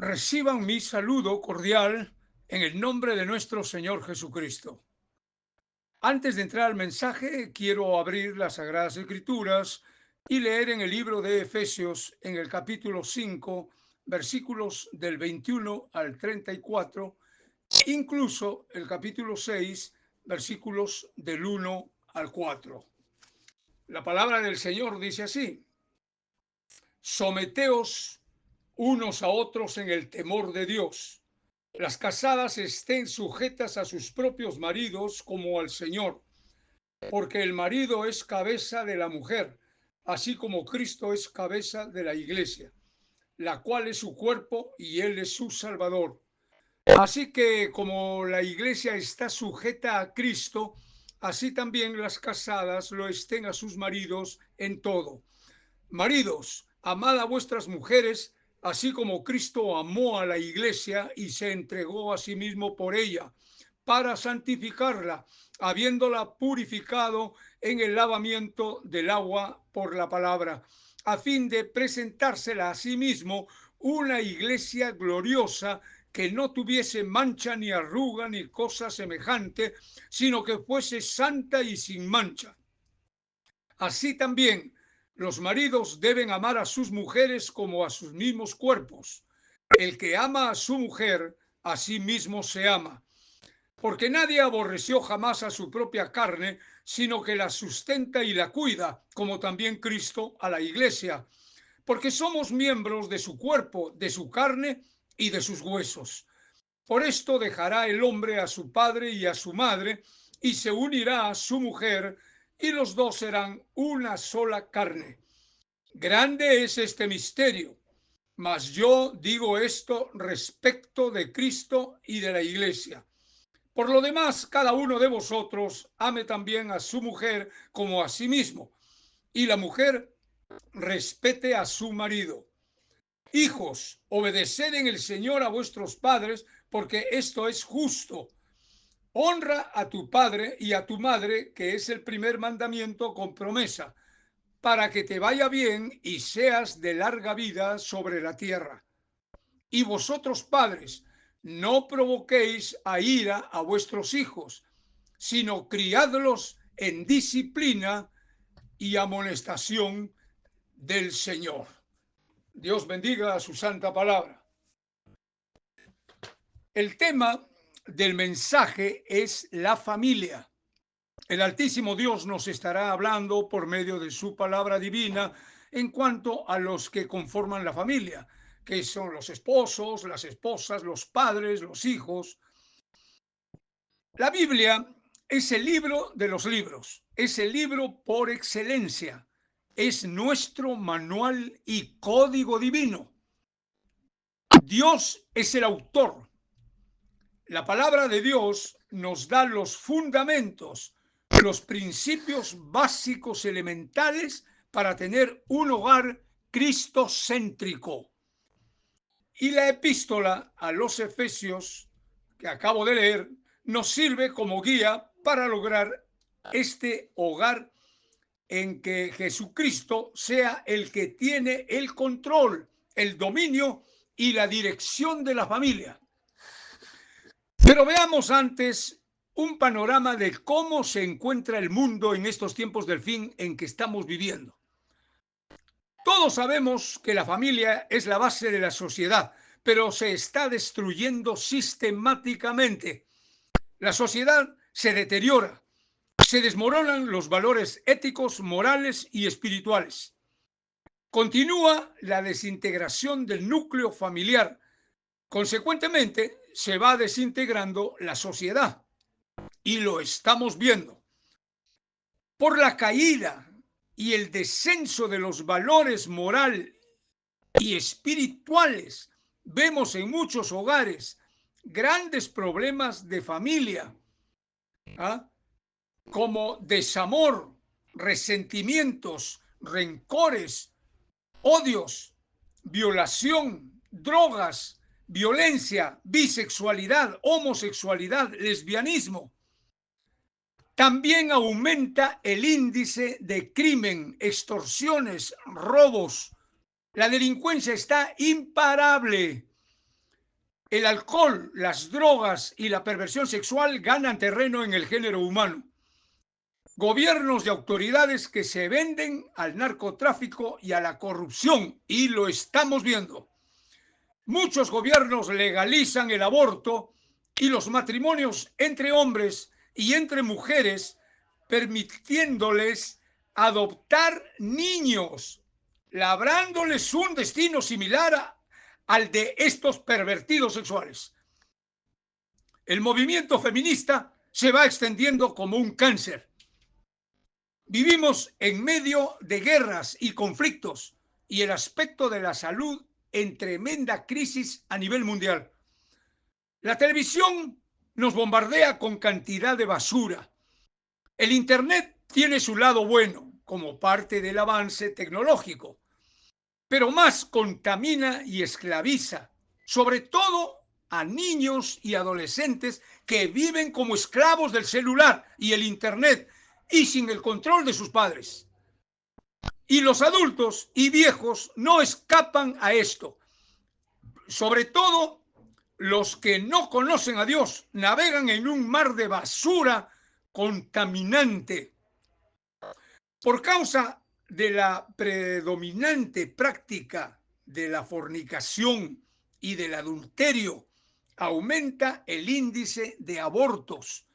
Reciban mi saludo cordial en el nombre de nuestro Señor Jesucristo. Antes de entrar al mensaje, quiero abrir las Sagradas Escrituras y leer en el libro de Efesios, en el capítulo 5, versículos del 21 al 34, incluso el capítulo 6, versículos del 1 al 4. La palabra del Señor dice así: someteos unos a otros en el temor de Dios. Las casadas estén sujetas a sus propios maridos como al Señor, porque el marido es cabeza de la mujer, así como Cristo es cabeza de la iglesia, la cual es su cuerpo y él es su Salvador. Así que como la iglesia está sujeta a Cristo, así también las casadas lo estén a sus maridos en todo. Maridos, amad a vuestras mujeres, así como Cristo amó a la iglesia y se entregó a sí mismo por ella, para santificarla, habiéndola purificado en el lavamiento del agua por la palabra, a fin de presentársela a sí mismo una iglesia gloriosa, que no tuviese mancha ni arruga ni cosa semejante, sino que fuese santa y sin mancha. Así también los maridos deben amar a sus mujeres como a sus mismos cuerpos. El que ama a su mujer, a sí mismo se ama. Porque nadie aborreció jamás a su propia carne, sino que la sustenta y la cuida, como también Cristo a la iglesia. Porque somos miembros de su cuerpo, de su carne y de sus huesos. Por esto dejará el hombre a su padre y a su madre, y se unirá a su mujer, y los dos serán una sola carne. Grande es este misterio, mas yo digo esto respecto de Cristo y de la iglesia. Por lo demás, cada uno de vosotros ame también a su mujer como a sí mismo, y la mujer respete a su marido. Hijos, obedeced en el Señor a vuestros padres, porque esto es justo. Honra a tu padre y a tu madre, que es el primer mandamiento con promesa, para que te vaya bien y seas de larga vida sobre la tierra. Y vosotros, padres, no provoquéis a ira a vuestros hijos, sino criadlos en disciplina y amonestación del Señor. Dios bendiga su santa palabra. El tema del mensaje es la familia. El Altísimo Dios nos estará hablando por medio de su palabra divina en cuanto a los que conforman la familia, que son los esposos, las esposas, los padres, los hijos. La Biblia es el libro de los libros, es el libro por excelencia, es nuestro manual y código divino. Dios es el autor. La palabra de Dios nos da los fundamentos, los principios básicos elementales para tener un hogar cristocéntrico. Y la epístola a los Efesios, que acabo de leer, nos sirve como guía para lograr este hogar en que Jesucristo sea el que tiene el control, el dominio y la dirección de la familia. Pero veamos antes un panorama de cómo se encuentra el mundo en estos tiempos del fin en que estamos viviendo. Todos sabemos que la familia es la base de la sociedad, pero se está destruyendo sistemáticamente. La sociedad se deteriora, se desmoronan los valores éticos, morales y espirituales. Continúa la desintegración del núcleo familiar. Consecuentemente, se va desintegrando la sociedad. Y lo estamos viendo. Por la caída y el descenso de los valores moral y espirituales, vemos en muchos hogares grandes problemas de familia, ¿ah? Como desamor, resentimientos, rencores, odios, violación, drogas, violencia, bisexualidad, homosexualidad, lesbianismo. También aumenta el índice de crimen, extorsiones, robos. La delincuencia está imparable. El alcohol, las drogas y la perversión sexual ganan terreno en el género humano. Gobiernos y autoridades que se venden al narcotráfico y a la corrupción, y lo estamos viendo. Muchos gobiernos legalizan el aborto y los matrimonios entre hombres y entre mujeres, permitiéndoles adoptar niños, labrándoles un destino similar al de estos pervertidos sexuales. El movimiento feminista se va extendiendo como un cáncer. Vivimos en medio de guerras y conflictos y el aspecto de la salud en tremenda crisis a nivel mundial. La televisión nos bombardea con cantidad de basura. El Internet tiene su lado bueno como parte del avance tecnológico, pero más contamina y esclaviza, sobre todo a niños y adolescentes que viven como esclavos del celular y el Internet y sin el control de sus padres. Y los adultos y viejos no escapan a esto. Sobre todo los que no conocen a Dios navegan en un mar de basura contaminante. Por causa de la predominante práctica de la fornicación y del adulterio, aumenta el índice de abortos,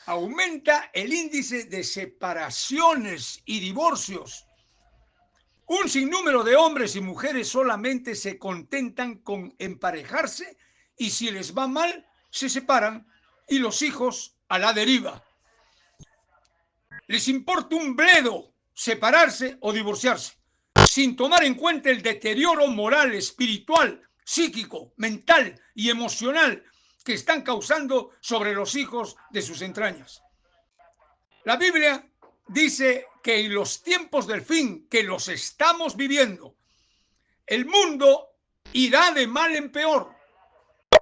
aumenta el índice de separaciones y divorcios. Un sinnúmero de hombres y mujeres solamente se contentan con emparejarse y si les va mal, se separan y los hijos a la deriva. Les importa un bledo separarse o divorciarse, sin tomar en cuenta el deterioro moral, espiritual, psíquico, mental y emocional que están causando sobre los hijos de sus entrañas. La Biblia dice que en los tiempos del fin, que los estamos viviendo, el mundo irá de mal en peor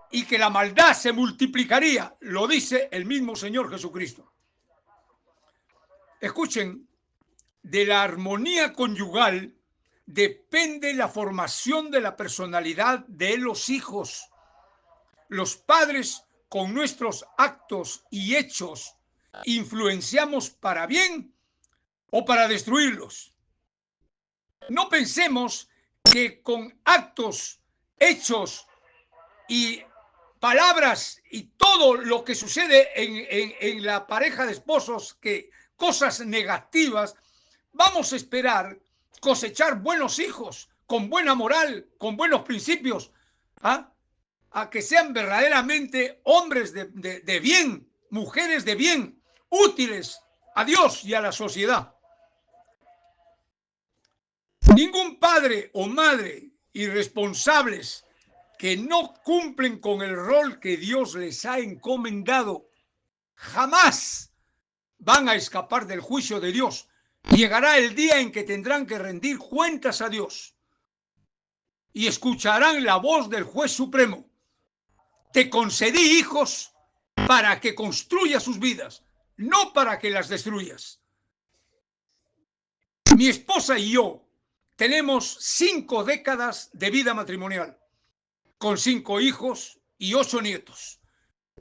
y que la maldad se multiplicaría, lo dice el mismo Señor Jesucristo. Escuchen, de la armonía conyugal depende la formación de la personalidad de los hijos. Los padres, con nuestros actos y hechos, influenciamos para bien o para destruirlos. No pensemos que con actos, hechos y palabras y todo lo que sucede en la pareja de esposos, que cosas negativas, vamos a esperar cosechar buenos hijos, con buena moral, con buenos principios, a que sean verdaderamente hombres de bien, mujeres de bien, útiles a Dios y a la sociedad. Ningún padre o madre irresponsables que no cumplen con el rol que Dios les ha encomendado jamás van a escapar del juicio de Dios. Llegará el día en que tendrán que rendir cuentas a Dios y escucharán la voz del juez supremo. Te concedí hijos para que construyas sus vidas, no para que las destruyas. Mi esposa y yo tenemos 5 décadas de vida matrimonial, con 5 hijos y 8 nietos.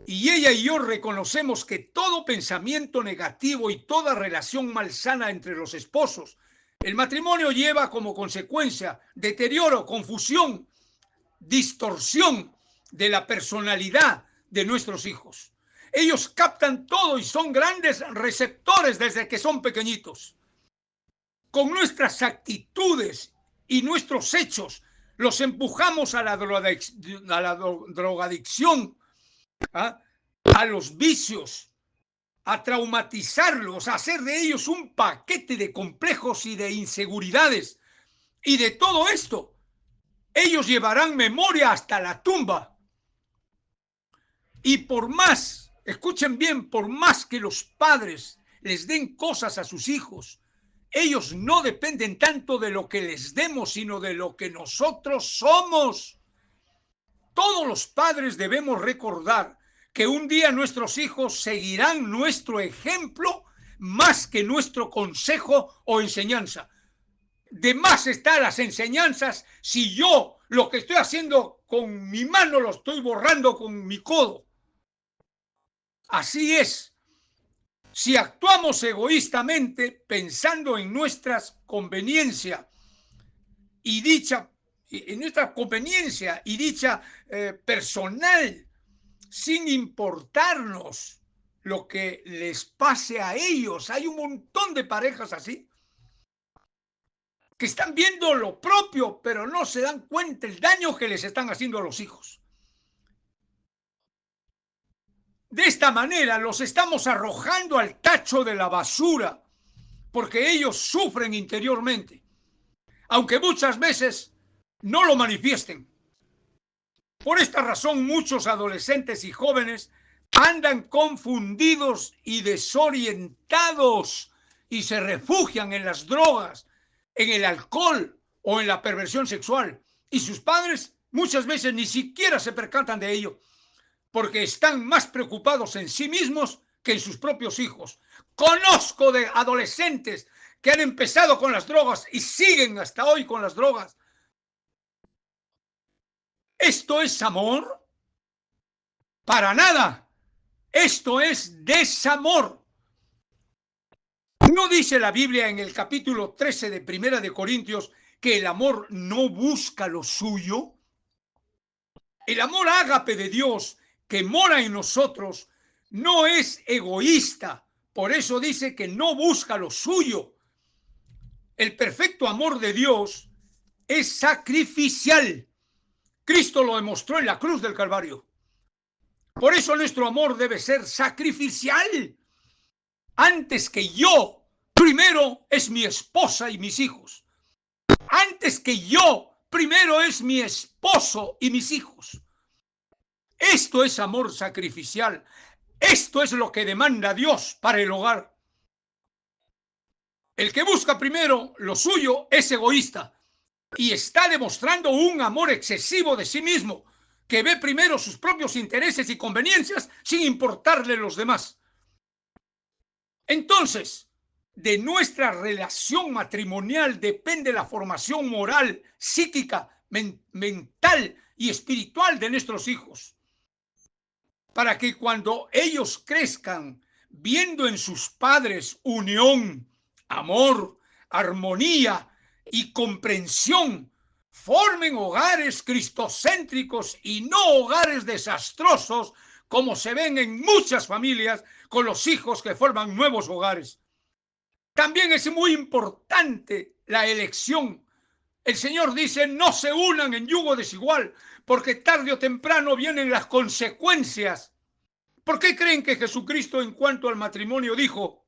Y ella y yo reconocemos que todo pensamiento negativo y toda relación malsana entre los esposos, el matrimonio lleva como consecuencia deterioro, confusión, distorsión de la personalidad de nuestros hijos. Ellos captan todo y son grandes receptores desde que son pequeñitos. Con nuestras actitudes y nuestros hechos los empujamos a la drogadicción, a los vicios, a traumatizarlos, a hacer de ellos un paquete de complejos y de inseguridades. Y de todo esto, ellos llevarán memoria hasta la tumba. Y por más, escuchen bien, por más que los padres les den cosas a sus hijos, ellos no dependen tanto de lo que les demos, sino de lo que nosotros somos. Todos los padres debemos recordar que un día nuestros hijos seguirán nuestro ejemplo más que nuestro consejo o enseñanza. De más están las enseñanzas si yo Lo que estoy haciendo con mi mano lo estoy borrando con mi codo. Así es. Si actuamos egoístamente pensando en nuestras conveniencias y dicha, en nuestra conveniencia y dicha personal, sin importarnos lo que les pase a ellos. Hay un montón de parejas así que están viendo lo propio, pero no se dan cuenta el daño que les están haciendo a los hijos. De esta manera los estamos arrojando al tacho de la basura, porque ellos sufren interiormente, aunque muchas veces no lo manifiesten. Por esta razón, muchos adolescentes y jóvenes andan confundidos y desorientados y se refugian en las drogas, en el alcohol o en la perversión sexual. Y sus padres muchas veces ni siquiera se percatan de ello, porque están más preocupados en sí mismos que en sus propios hijos. Conozco de adolescentes que han empezado con las drogas y siguen hasta hoy con las drogas. ¿Esto es amor? Para nada. Esto es desamor. ¿No dice la Biblia en el capítulo 13 de Primera de Corintios que el amor no busca lo suyo? El amor ágape de Dios que mora en nosotros no es egoísta. Por eso dice que no busca lo suyo. El perfecto amor de Dios es sacrificial. Cristo lo demostró en la cruz del Calvario. Por eso nuestro amor debe ser sacrificial. Antes que yo, primero es mi esposa y mis hijos. Antes que yo, primero es mi esposo y mis hijos. Esto es amor sacrificial. Esto es lo que demanda Dios para el hogar. El que busca primero lo suyo es egoísta y está demostrando un amor excesivo de sí mismo, que ve primero sus propios intereses y conveniencias sin importarle los demás. Entonces, de nuestra relación matrimonial depende la formación moral, psíquica, mental y espiritual de nuestros hijos, para que cuando ellos crezcan viendo en sus padres unión, amor, armonía y comprensión, formen hogares cristocéntricos y no hogares desastrosos como se ven en muchas familias con los hijos que forman nuevos hogares. También es muy importante la elección. El Señor dice, no se unan en yugo desigual, porque tarde o temprano vienen las consecuencias. ¿Por qué creen que Jesucristo en cuanto al matrimonio dijo,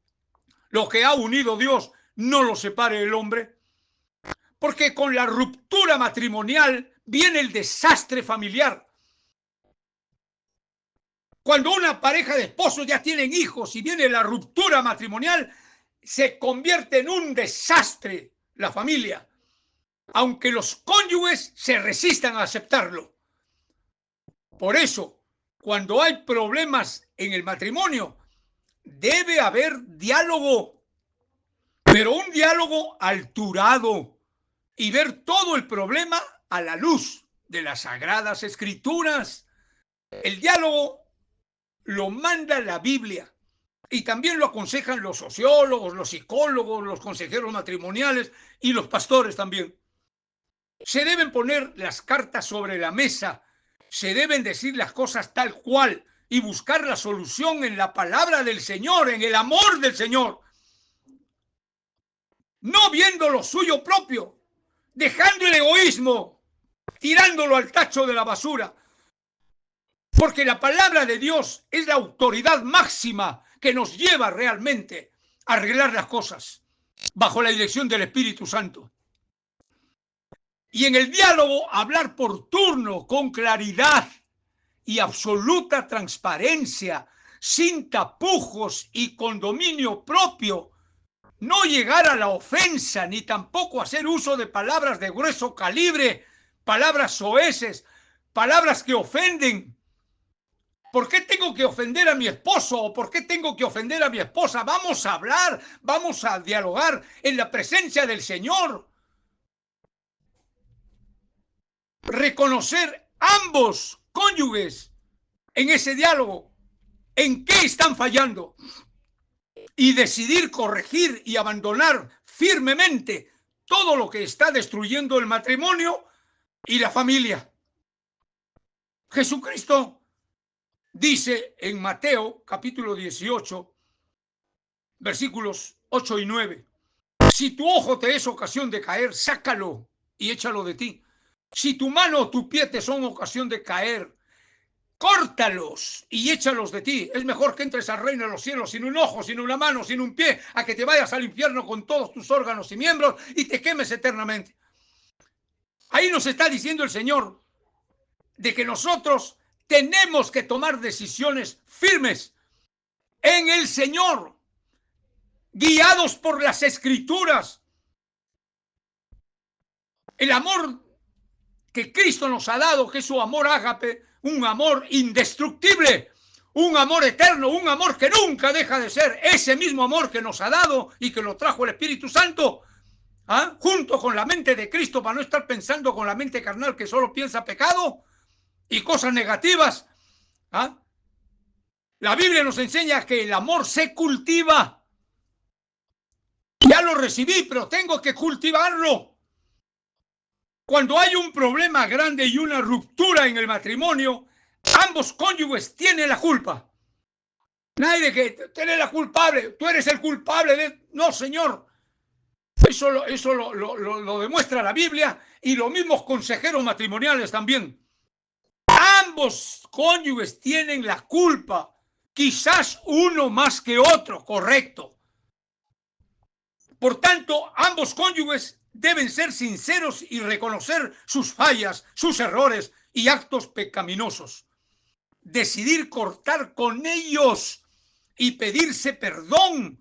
lo que ha unido Dios no lo separe el hombre? Porque con la ruptura matrimonial viene el desastre familiar. Cuando una pareja de esposos ya tienen hijos y viene la ruptura matrimonial, se convierte en un desastre la familia, aunque los cónyuges se resistan a aceptarlo. Por eso, cuando hay problemas en el matrimonio, debe haber diálogo, pero un diálogo alturado y ver todo el problema a la luz de las Sagradas Escrituras. El diálogo lo manda la Biblia y también lo aconsejan los sociólogos, los psicólogos, los consejeros matrimoniales y los pastores también. Se deben poner las cartas sobre la mesa, se deben decir las cosas tal cual y buscar la solución en la palabra del Señor, en el amor del Señor. No viendo lo suyo propio, dejando el egoísmo, tirándolo al tacho de la basura. Porque la palabra de Dios es la autoridad máxima que nos lleva realmente a arreglar las cosas bajo la dirección del Espíritu Santo. Y en el diálogo hablar por turno, con claridad y absoluta transparencia, sin tapujos y con dominio propio. No llegar a la ofensa, ni tampoco hacer uso de palabras de grueso calibre, palabras soeces, palabras que ofenden. ¿Por qué tengo que ofender a mi esposo o por qué tengo que ofender a mi esposa? Vamos a hablar, vamos a dialogar en la presencia del Señor. reconocer ambos cónyuges en ese diálogo en qué están fallando y decidir corregir y abandonar firmemente todo lo que está destruyendo el matrimonio y la familia. Jesucristo dice en Mateo capítulo 18, versículos 8 y 9, si tu ojo te es ocasión de caer, sácalo y échalo de ti. Si tu mano o tu pie te son ocasión de caer, córtalos y échalos de ti. Es mejor que entres al reino de los cielos sin un ojo, sin una mano, sin un pie, a que te vayas al infierno con todos tus órganos y miembros y te quemes eternamente. Ahí nos está diciendo el Señor de que nosotros tenemos que tomar decisiones firmes en el Señor, guiados por las Escrituras. El amor que Cristo nos ha dado, que es su amor ágape, un amor indestructible, un amor eterno, un amor que nunca deja de ser ese mismo amor que nos ha dado y que lo trajo el Espíritu Santo, junto con la mente de Cristo, para no estar pensando con la mente carnal que solo piensa pecado y cosas negativas. La Biblia nos enseña que el amor se cultiva. Ya lo recibí, pero tengo que cultivarlo. Cuando hay un problema grande y una ruptura en el matrimonio, ambos cónyuges tienen la culpa. Nadie de que tú eres la culpable, tú eres el culpable de... No, señor. Eso lo demuestra la Biblia y los mismos consejeros matrimoniales también. Ambos cónyuges tienen la culpa. Quizás uno más que otro, correcto. Por tanto, ambos cónyuges deben ser sinceros y reconocer sus fallas, sus errores y actos pecaminosos. Decidir cortar con ellos y pedirse perdón,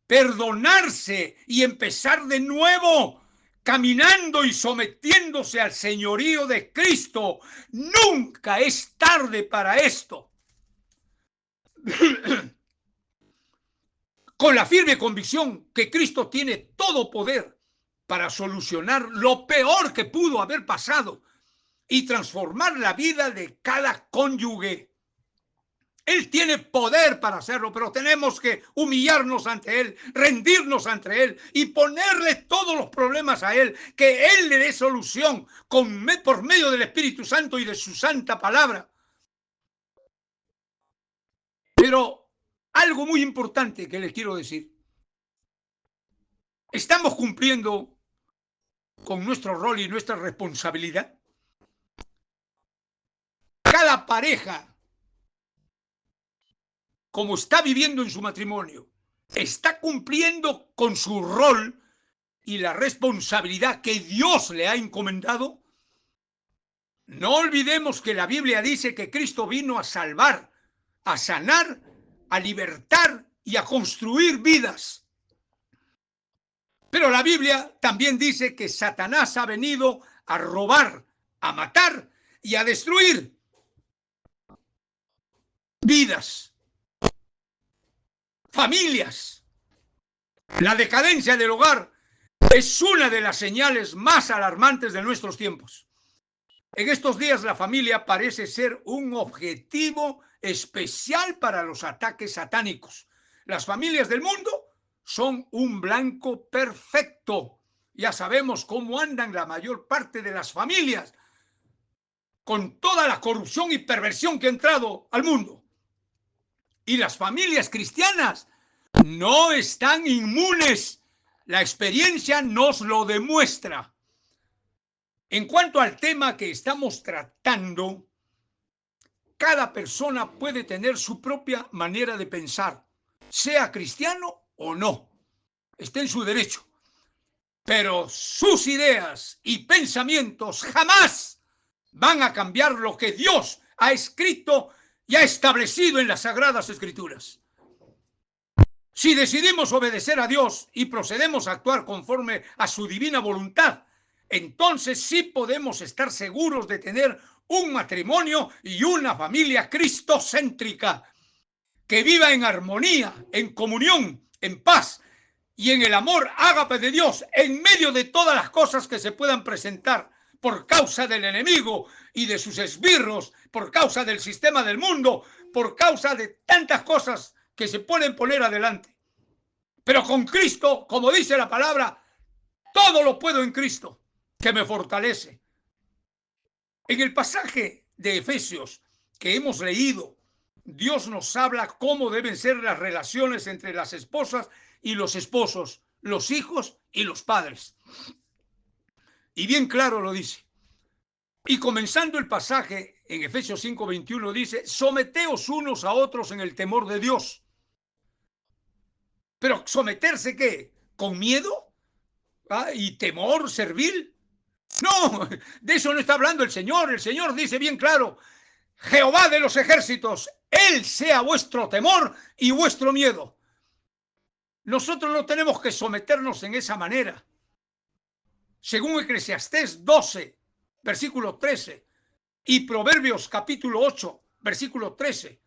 perdonarse y empezar de nuevo, caminando y sometiéndose al señorío de Cristo. Nunca es tarde para esto. Con la firme convicción que Cristo tiene todo poder para solucionar lo peor que pudo haber pasado y transformar la vida de cada cónyuge. Él tiene poder para hacerlo, pero tenemos que humillarnos ante Él, rendirnos ante Él y ponerle todos los problemas a Él, que Él le dé solución por medio del Espíritu Santo y de su santa palabra. Pero algo muy importante que les quiero decir. ¿Estamos cumpliendo con nuestro rol y nuestra responsabilidad? Cada pareja, como está viviendo en su matrimonio, está cumpliendo con su rol y la responsabilidad que Dios le ha encomendado. No olvidemos que la Biblia dice que Cristo vino a salvar, a sanar, a libertar y a construir vidas. Pero la Biblia también dice que Satanás ha venido a robar, a matar y a destruir vidas, familias. La decadencia del hogar es una de las señales más alarmantes de nuestros tiempos. En estos días la familia parece ser un objetivo especial para los ataques satánicos. Las familias del mundo son un blanco perfecto. Ya sabemos cómo andan la mayor parte de las familias, con toda la corrupción y perversión que ha entrado al mundo. Y las familias cristianas no están inmunes. La experiencia nos lo demuestra. En cuanto al tema que estamos tratando, cada persona puede tener su propia manera de pensar, sea cristiano o no. Está en su derecho. Pero sus ideas y pensamientos jamás van a cambiar lo que Dios ha escrito y ha establecido en las Sagradas Escrituras. Si decidimos obedecer a Dios y procedemos a actuar conforme a su divina voluntad, entonces sí podemos estar seguros de tener un matrimonio y una familia cristocéntrica que viva en armonía, en comunión, en paz y en el amor ágape de Dios en medio de todas las cosas que se puedan presentar por causa del enemigo y de sus esbirros, por causa del sistema del mundo, por causa de tantas cosas que se pueden poner adelante. Pero con Cristo, como dice la palabra, todo lo puedo en Cristo, que me fortalece. En el pasaje de Efesios que hemos leído, Dios nos habla cómo deben ser las relaciones entre las esposas y los esposos, los hijos y los padres. Y bien claro lo dice. Y comenzando el pasaje en Efesios 5:21 dice: someteos unos a otros en el temor de Dios. Pero ¿someterse qué? ¿Con miedo? ¿Ah? ¿Y temor servil? No, de eso no está hablando el Señor. El Señor dice bien claro: Jehová de los ejércitos, Él sea vuestro temor y vuestro miedo. Nosotros no tenemos que someternos en esa manera. Según Eclesiastés 12, versículo 13, y Proverbios capítulo 8, versículo 13,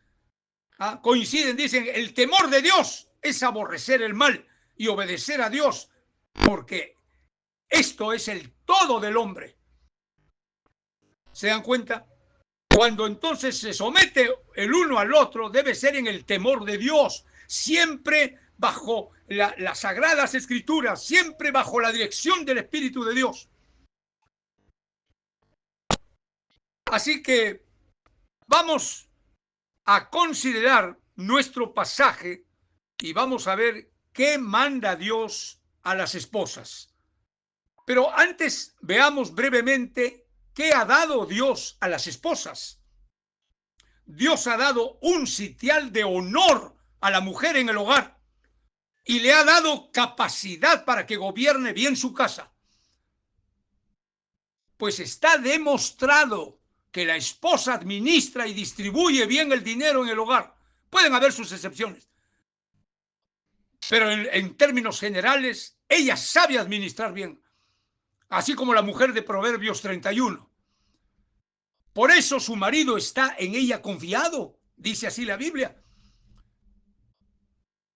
coinciden, dicen: el temor de Dios es aborrecer el mal y obedecer a Dios, porque esto es el todo del hombre. ¿Se dan cuenta? Cuando entonces se somete el uno al otro, debe ser en el temor de Dios, siempre bajo las sagradas escrituras, siempre bajo la dirección del Espíritu de Dios. Así que vamos a considerar nuestro pasaje y vamos a ver qué manda Dios a las esposas. Pero antes veamos brevemente qué ha dado Dios a las esposas. Dios ha dado un sitial de honor a la mujer en el hogar y le ha dado capacidad para que gobierne bien su casa. Pues está demostrado que la esposa administra y distribuye bien el dinero en el hogar. Pueden haber sus excepciones, pero en términos generales, ella sabe administrar bien, así como la mujer de Proverbios 31. Por eso su marido está en ella confiado, dice así la Biblia.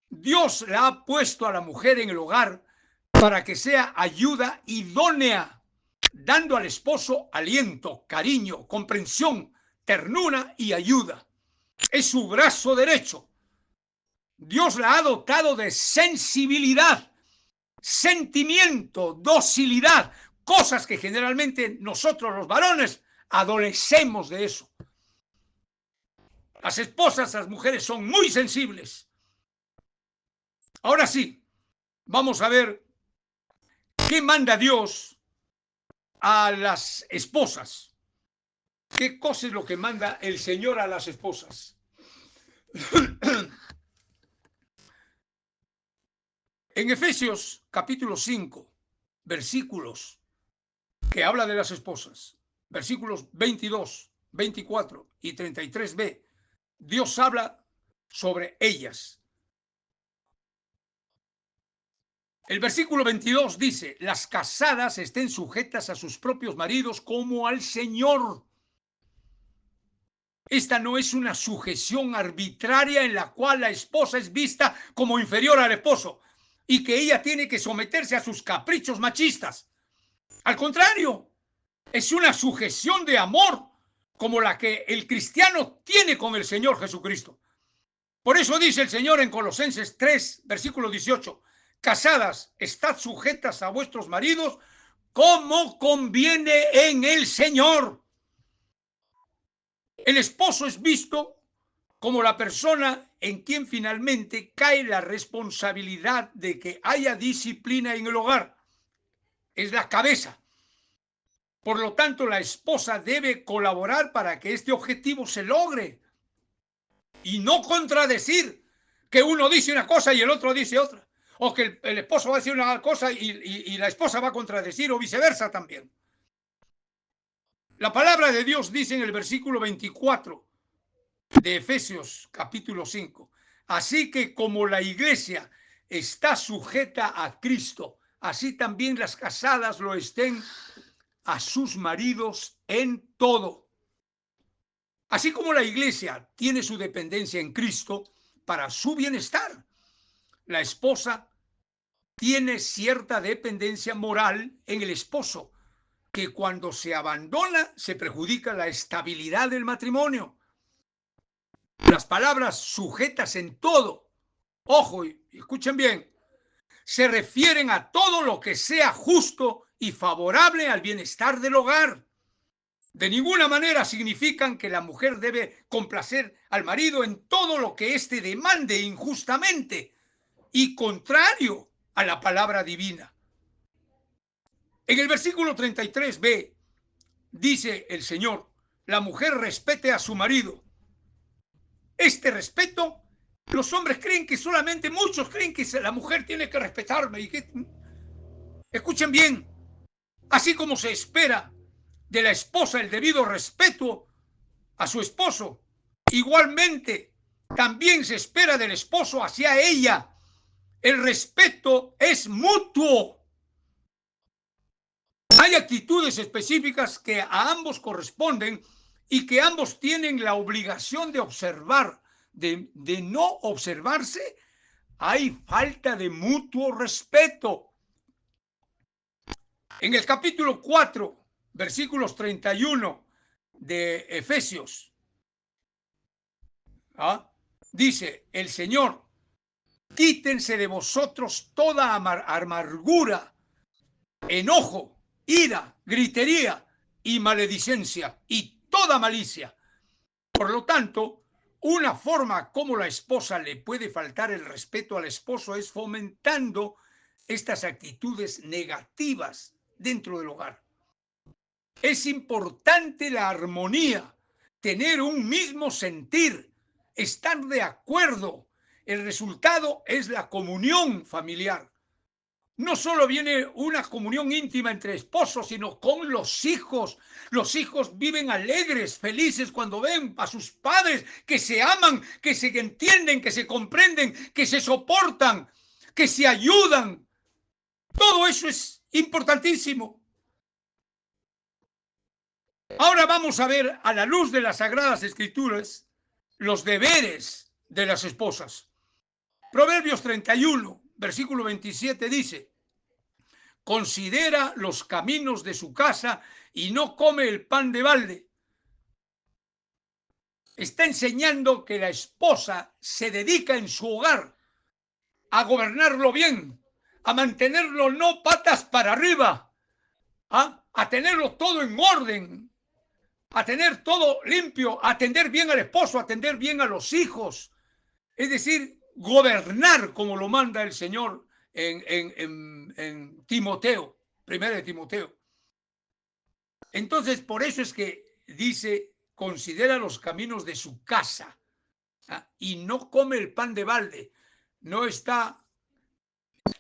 Dios la ha puesto a la mujer en el hogar para que sea ayuda idónea, dando al esposo aliento, cariño, comprensión, ternura y ayuda. Es su brazo derecho. Dios la ha dotado de sensibilidad, sentimiento, docilidad, cosas que generalmente nosotros los varones adolecemos de eso. Las esposas, las mujeres son muy sensibles. Ahora sí, vamos a ver qué manda Dios a las esposas. ¿Qué cosa es lo que manda el Señor a las esposas? En Efesios capítulo 5, versículos que habla de las esposas, versículos 22, 24 y 33b, Dios habla sobre ellas. El versículo 22 dice: las casadas estén sujetas a sus propios maridos como al Señor. Esta no es una sujeción arbitraria en la cual la esposa es vista como inferior al esposo y que ella tiene que someterse a sus caprichos machistas. Al contrario, es una sujeción de amor como la que el cristiano tiene con el Señor Jesucristo. Por eso dice el Señor en Colosenses 3, versículo 18: casadas, estad sujetas a vuestros maridos como conviene en el Señor. El esposo es visto como la persona en quien finalmente cae la responsabilidad de que haya disciplina en el hogar. Es la cabeza. Por lo tanto, la esposa debe colaborar para que este objetivo se logre y no contradecir que uno dice una cosa y el otro dice otra, o que el esposo va a decir una cosa y la esposa va a contradecir, o viceversa también. La palabra de Dios dice en el versículo 24 de Efesios capítulo 5: así que como la iglesia está sujeta a Cristo, así también las casadas lo estén a sus maridos en todo. Así como la iglesia tiene su dependencia en Cristo para su bienestar, la esposa tiene cierta dependencia moral en el esposo que cuando se abandona se perjudica la estabilidad del matrimonio. Las palabras sujetas en todo, ojo, y escuchen bien, se refieren a todo lo que sea justo y favorable al bienestar del hogar. De ninguna manera significan que la mujer debe complacer al marido en todo lo que éste demande injustamente y contrario a la palabra divina. En el versículo 33b dice el Señor, la mujer respete a su marido. Este respeto, los hombres creen que solamente, muchos creen que la mujer tiene que respetarme. Y que, escuchen bien, así como se espera de la esposa el debido respeto a su esposo, igualmente también se espera del esposo hacia ella. El respeto es mutuo. Hay actitudes específicas que a ambos corresponden y que ambos tienen la obligación de observar. De no observarse, hay falta de mutuo respeto. En el capítulo 4, versículos 31 de Efesios, dice el Señor, quítense de vosotros toda amargura, enojo, ira, gritería y maledicencia y toda malicia. Por lo tanto, una forma como la esposa le puede faltar el respeto al esposo es fomentando estas actitudes negativas dentro del hogar. Es importante la armonía, tener un mismo sentir, estar de acuerdo. El resultado es la comunión familiar. No solo viene una comunión íntima entre esposos, sino con los hijos. Los hijos viven alegres, felices cuando ven a sus padres que se aman, que se entienden, que se comprenden, que se soportan, que se ayudan. Todo eso es importantísimo. Ahora vamos a ver, a la luz de las Sagradas Escrituras, los deberes de las esposas. Proverbios 31, versículo 27 dice, considera los caminos de su casa y no come el pan de balde. Está enseñando que la esposa se dedica en su hogar a gobernarlo bien, a mantenerlo no patas para arriba, a tenerlo todo en orden, a tener todo limpio, a atender bien al esposo, a atender bien a los hijos. Es decir, gobernar como lo manda el Señor en Timoteo, 1 Timoteo. Entonces, por eso es que dice, considera los caminos de su casa y no come el pan de balde. No está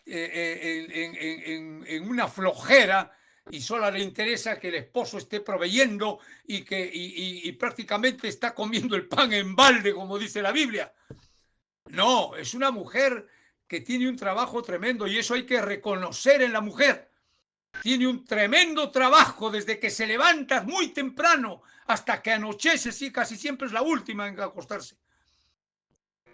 en una flojera y solo le interesa que el esposo esté proveyendo y prácticamente está comiendo el pan en balde, como dice la Biblia. No, es una mujer que tiene un trabajo tremendo y eso hay que reconocer en la mujer. Tiene un tremendo trabajo desde que se levanta muy temprano hasta que anochece, sí, casi siempre es la última en acostarse.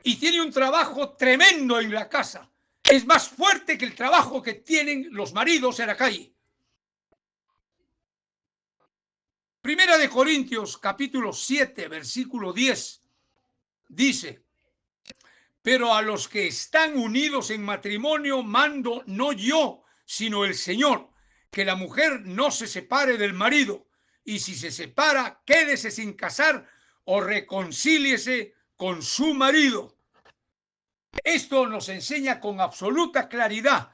Y tiene un trabajo tremendo en la casa. Es más fuerte que el trabajo que tienen los maridos en la calle. Primera de Corintios, capítulo 7, versículo 10, dice, pero a los que están unidos en matrimonio mando no yo, sino el Señor, que la mujer no se separe del marido, y si se separa, quédese sin casar o reconcíliese con su marido. Esto nos enseña con absoluta claridad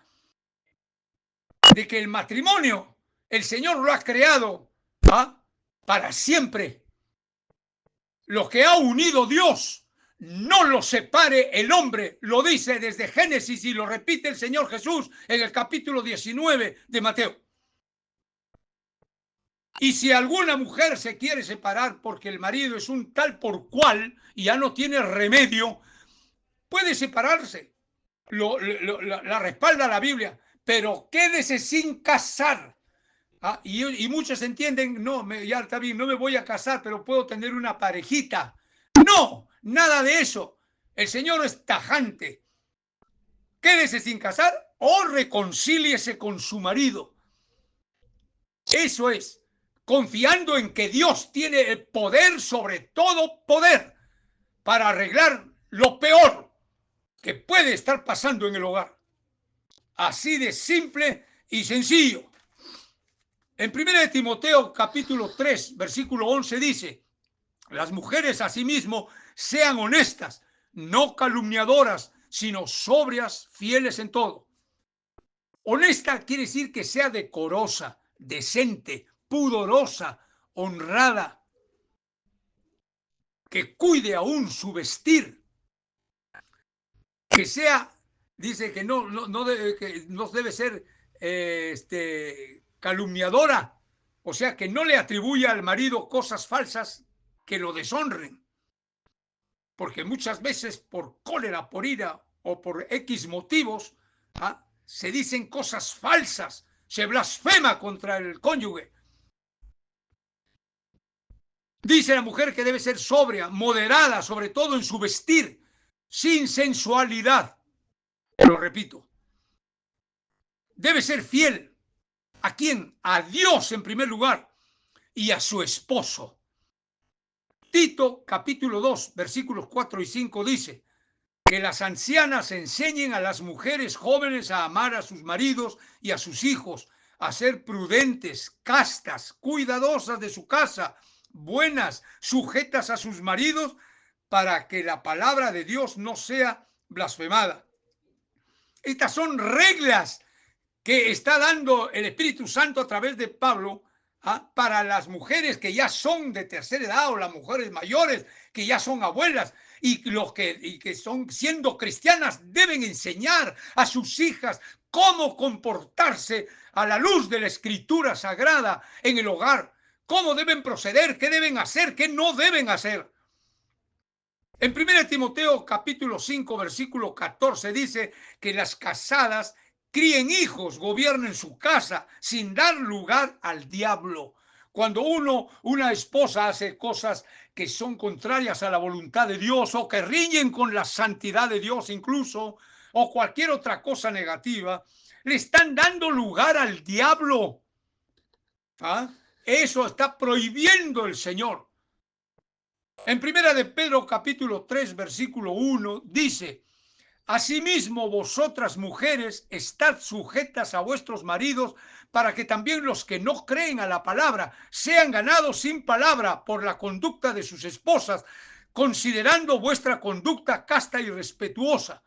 de que el matrimonio, el Señor lo ha creado para siempre. Lo que ha unido Dios, no lo separe el hombre, lo dice desde Génesis y lo repite el Señor Jesús en el capítulo 19 de Mateo. Y si alguna mujer se quiere separar porque el marido es un tal por cual y ya no tiene remedio, puede separarse. La respalda la Biblia, pero quédese sin casar. Y muchos entienden, no, ya está bien, no me voy a casar, pero puedo tener una parejita. No, nada de eso. El Señor es tajante. Quédese sin casar o reconcíliese con su marido. Eso es, confiando en que Dios tiene el poder sobre todo poder para arreglar lo peor que puede estar pasando en el hogar. Así de simple y sencillo. En 1 Timoteo capítulo 3, versículo 11 dice: las mujeres asimismo sean honestas, no calumniadoras, sino sobrias, fieles en todo. Honesta quiere decir que sea decorosa, decente, pudorosa, honrada, que cuide aún su vestir, que sea, dice que no debe ser calumniadora, o sea, que no le atribuya al marido cosas falsas que lo deshonren, porque muchas veces por cólera, por ira o por X motivos, se dicen cosas falsas, se blasfema contra el cónyuge. Dice la mujer que debe ser sobria, moderada, sobre todo en su vestir, sin sensualidad. Lo repito. Debe ser fiel. ¿A quién? A Dios en primer lugar y a su esposo. Tito capítulo 2, versículos 4 y 5 dice: que las ancianas enseñen a las mujeres jóvenes a amar a sus maridos y a sus hijos, a ser prudentes, castas, cuidadosas de su casa, buenas, sujetas a sus maridos, para que la palabra de Dios no sea blasfemada. Estas son reglas que está dando el Espíritu Santo a través de Pablo para las mujeres que ya son de tercera edad o las mujeres mayores que ya son abuelas y que son siendo cristianas deben enseñar a sus hijas cómo comportarse a la luz de la Escritura Sagrada en el hogar, cómo deben proceder, qué deben hacer, qué no deben hacer. En 1 Timoteo capítulo 5 versículo 14 dice que las casadas críen hijos, gobiernen su casa sin dar lugar al diablo. Cuando una esposa hace cosas que son contrarias a la voluntad de Dios o que riñen con la santidad de Dios incluso, o cualquier otra cosa negativa, le están dando lugar al diablo. Eso está prohibiendo el Señor. En 1 de Pedro capítulo 3 versículo 1 dice: asimismo vosotras mujeres estad sujetas a vuestros maridos, para que también los que no creen a la palabra sean ganados sin palabra por la conducta de sus esposas, considerando vuestra conducta casta y respetuosa.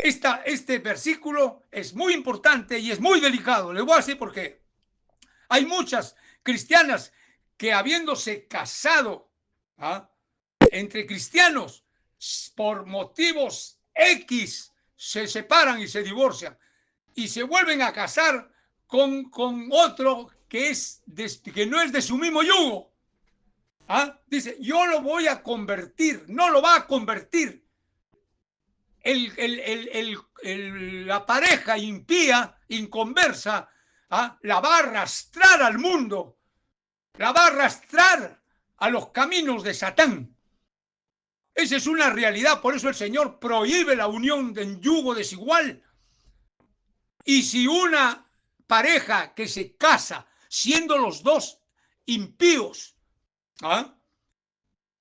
Este versículo es muy importante y es muy delicado. Le voy a decir por qué. Hay muchas cristianas que habiéndose casado entre cristianos por motivos X se separan y se divorcian y se vuelven a casar con otro que no es de su mismo yugo. Dice, yo lo voy a convertir, no lo va a convertir. La pareja impía, inconversa, la va a arrastrar al mundo, la va a arrastrar a los caminos de Satán. Esa es una realidad, por eso el Señor prohíbe la unión en yugo desigual. Y si una pareja que se casa, siendo los dos impíos,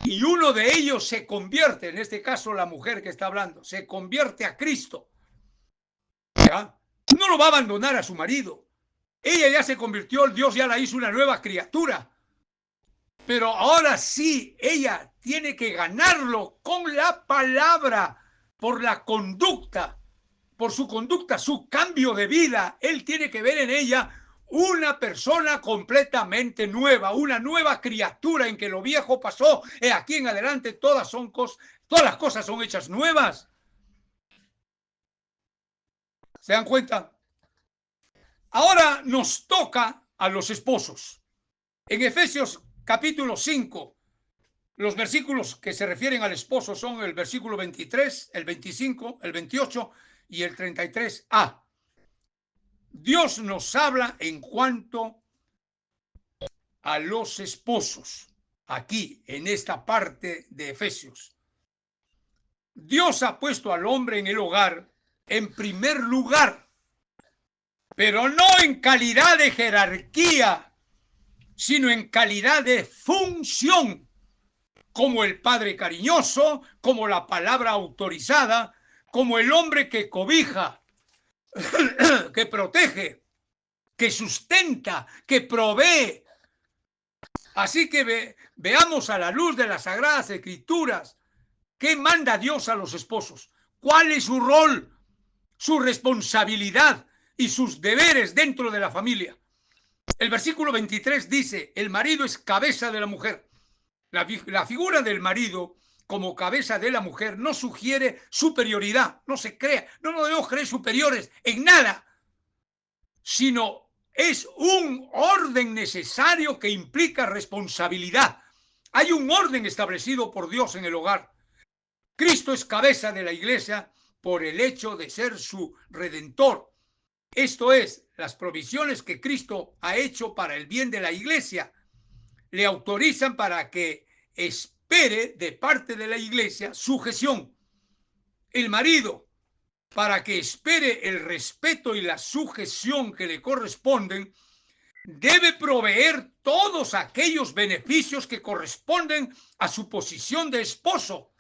y uno de ellos se convierte, en este caso la mujer que está hablando, se convierte a Cristo, no lo va a abandonar a su marido. Ella ya se convirtió, Dios ya la hizo una nueva criatura. Pero ahora sí, ella tiene que ganarlo con la palabra, por la conducta, por su conducta, su cambio de vida. Él tiene que ver en ella una persona completamente nueva, una nueva criatura en que lo viejo pasó. Aquí en adelante todas las cosas son hechas nuevas. ¿Se dan cuenta? Ahora nos toca a los esposos. En Efesios capítulo 5, los versículos que se refieren al esposo son el versículo 23, el 25, el 28 y el 33a. Dios nos habla en cuanto a los esposos, aquí en esta parte de Efesios. Dios ha puesto al hombre en el hogar en primer lugar. pero no en calidad de jerarquía, sino en calidad de función, como el padre cariñoso, como la palabra autorizada, como el hombre que cobija, que protege, que sustenta, que provee. Así que veamos a la luz de las Sagradas Escrituras qué manda Dios a los esposos, cuál es su rol, su responsabilidad y sus deberes dentro de la familia. El versículo 23 dice, el marido es cabeza de la mujer. La figura del marido como cabeza de la mujer no sugiere superioridad, no se crea, no nos debemos creer superiores en nada, sino es un orden necesario que implica responsabilidad. Hay un orden establecido por Dios en el hogar. Cristo es cabeza de la iglesia por el hecho de ser su redentor. Esto es, las provisiones que Cristo ha hecho para el bien de la iglesia le autorizan para que espere de parte de la iglesia sujeción. El marido, para que espere el respeto y la sujeción que le corresponden, debe proveer todos aquellos beneficios que corresponden a su posición de esposo.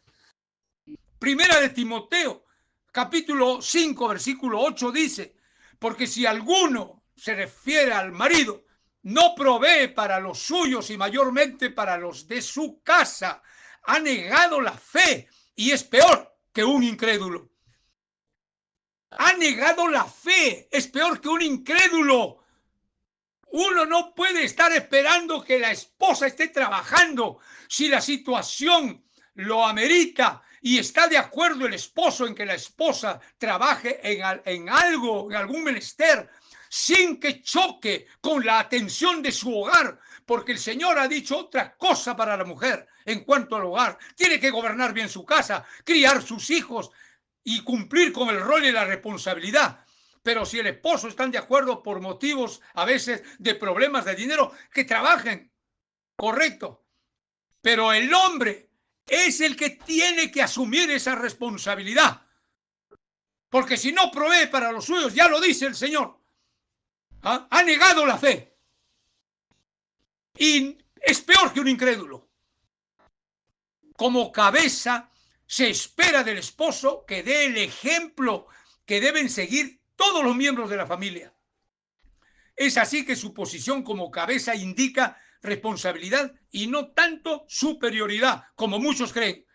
Primera de Timoteo, capítulo 5, versículo 8 dice, porque si alguno se refiere al marido, no provee para los suyos y mayormente para los de su casa, ha negado la fe y es peor que un incrédulo. Ha negado la fe, es peor que un incrédulo. Uno no puede estar esperando que la esposa esté trabajando si la situación lo amerita y está de acuerdo el esposo en que la esposa trabaje en algo, en algún menester, sin que choque con la atención de su hogar, porque el Señor ha dicho otra cosa para la mujer en cuanto al hogar. Tiene que gobernar bien su casa, criar sus hijos y cumplir con el rol y la responsabilidad. Pero si el esposo están de acuerdo por motivos a veces de problemas de dinero, que trabajen, correcto. Pero el hombre es el que tiene que asumir esa responsabilidad. Porque si no provee para los suyos, ya lo dice el Señor, ha negado la fe. Y es peor que un incrédulo. Como cabeza se espera del esposo que dé el ejemplo que deben seguir todos los miembros de la familia. Es así que su posición como cabeza indica responsabilidad y no tanto superioridad, como muchos creen.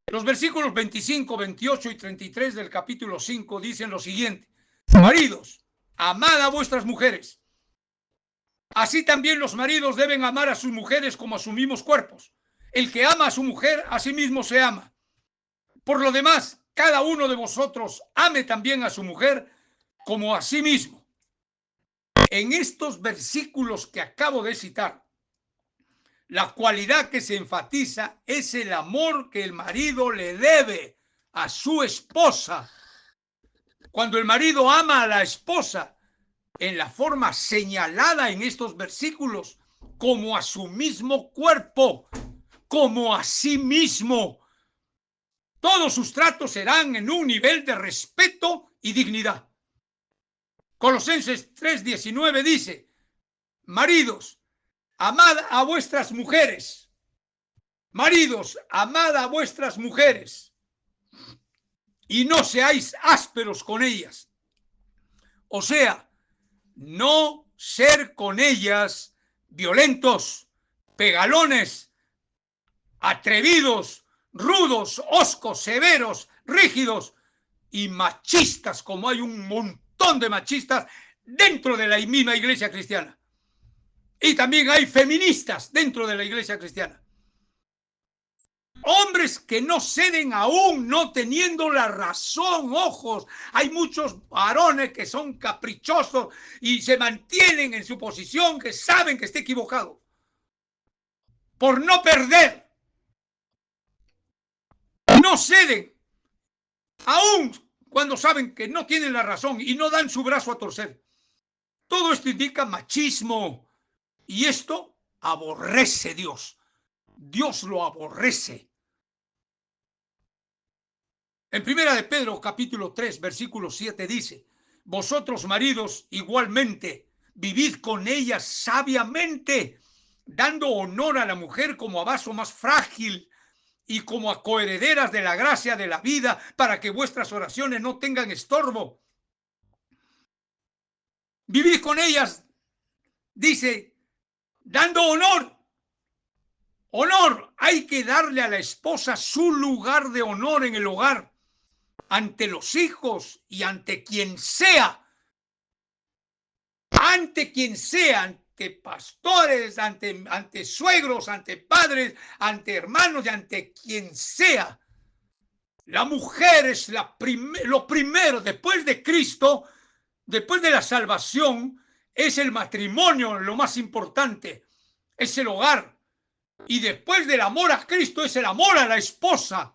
Los versículos 25, 28 y 33 del capítulo 5 dicen lo siguiente: maridos, amad a vuestras mujeres. Así también los maridos deben amar a sus mujeres como a sus mismos cuerpos. El que ama a su mujer, a sí mismo se ama. Por lo demás, cada uno de vosotros ame también a su mujer como a sí mismo. En estos versículos que acabo de citar, la cualidad que se enfatiza es el amor que el marido le debe a su esposa. Cuando el marido ama a la esposa en la forma señalada en estos versículos, como a su mismo cuerpo, como a sí mismo, todos sus tratos serán en un nivel de respeto y dignidad. Colosenses 3:19 dice: maridos, amad a vuestras mujeres. Maridos, amad a vuestras mujeres y no seáis ásperos con ellas. O sea, no ser con ellas violentos, pegalones, atrevidos, rudos, hoscos, severos, rígidos y machistas, como hay un montón de machistas dentro de la misma iglesia cristiana. Y también hay feministas dentro de la iglesia cristiana. Hombres que no ceden aún no teniendo la razón, ojos. Hay muchos varones que son caprichosos y se mantienen en su posición, que saben que está equivocado. Por no perder, no ceden, aún cuando saben que no tienen la razón y no dan su brazo a torcer. Todo esto indica machismo y esto aborrece Dios. Dios lo aborrece. En primera de Pedro, capítulo 3, versículo 7 dice: Vosotros, maridos, igualmente, vivid con ellas sabiamente, dando honor a la mujer como a vaso más frágil y como a coherederas de la gracia de la vida, para que vuestras oraciones no tengan estorbo. Vivid con ellas, dice, dando honor. Honor, hay que darle a la esposa su lugar de honor en el hogar, ante los hijos y ante quien sea. Ante quien sea, ante pastores, ante suegros, ante padres, ante hermanos y ante quien sea. La mujer es lo primero, después de Cristo, después de la salvación, es el matrimonio lo más importante, es el hogar. Y después del amor a Cristo es el amor a la esposa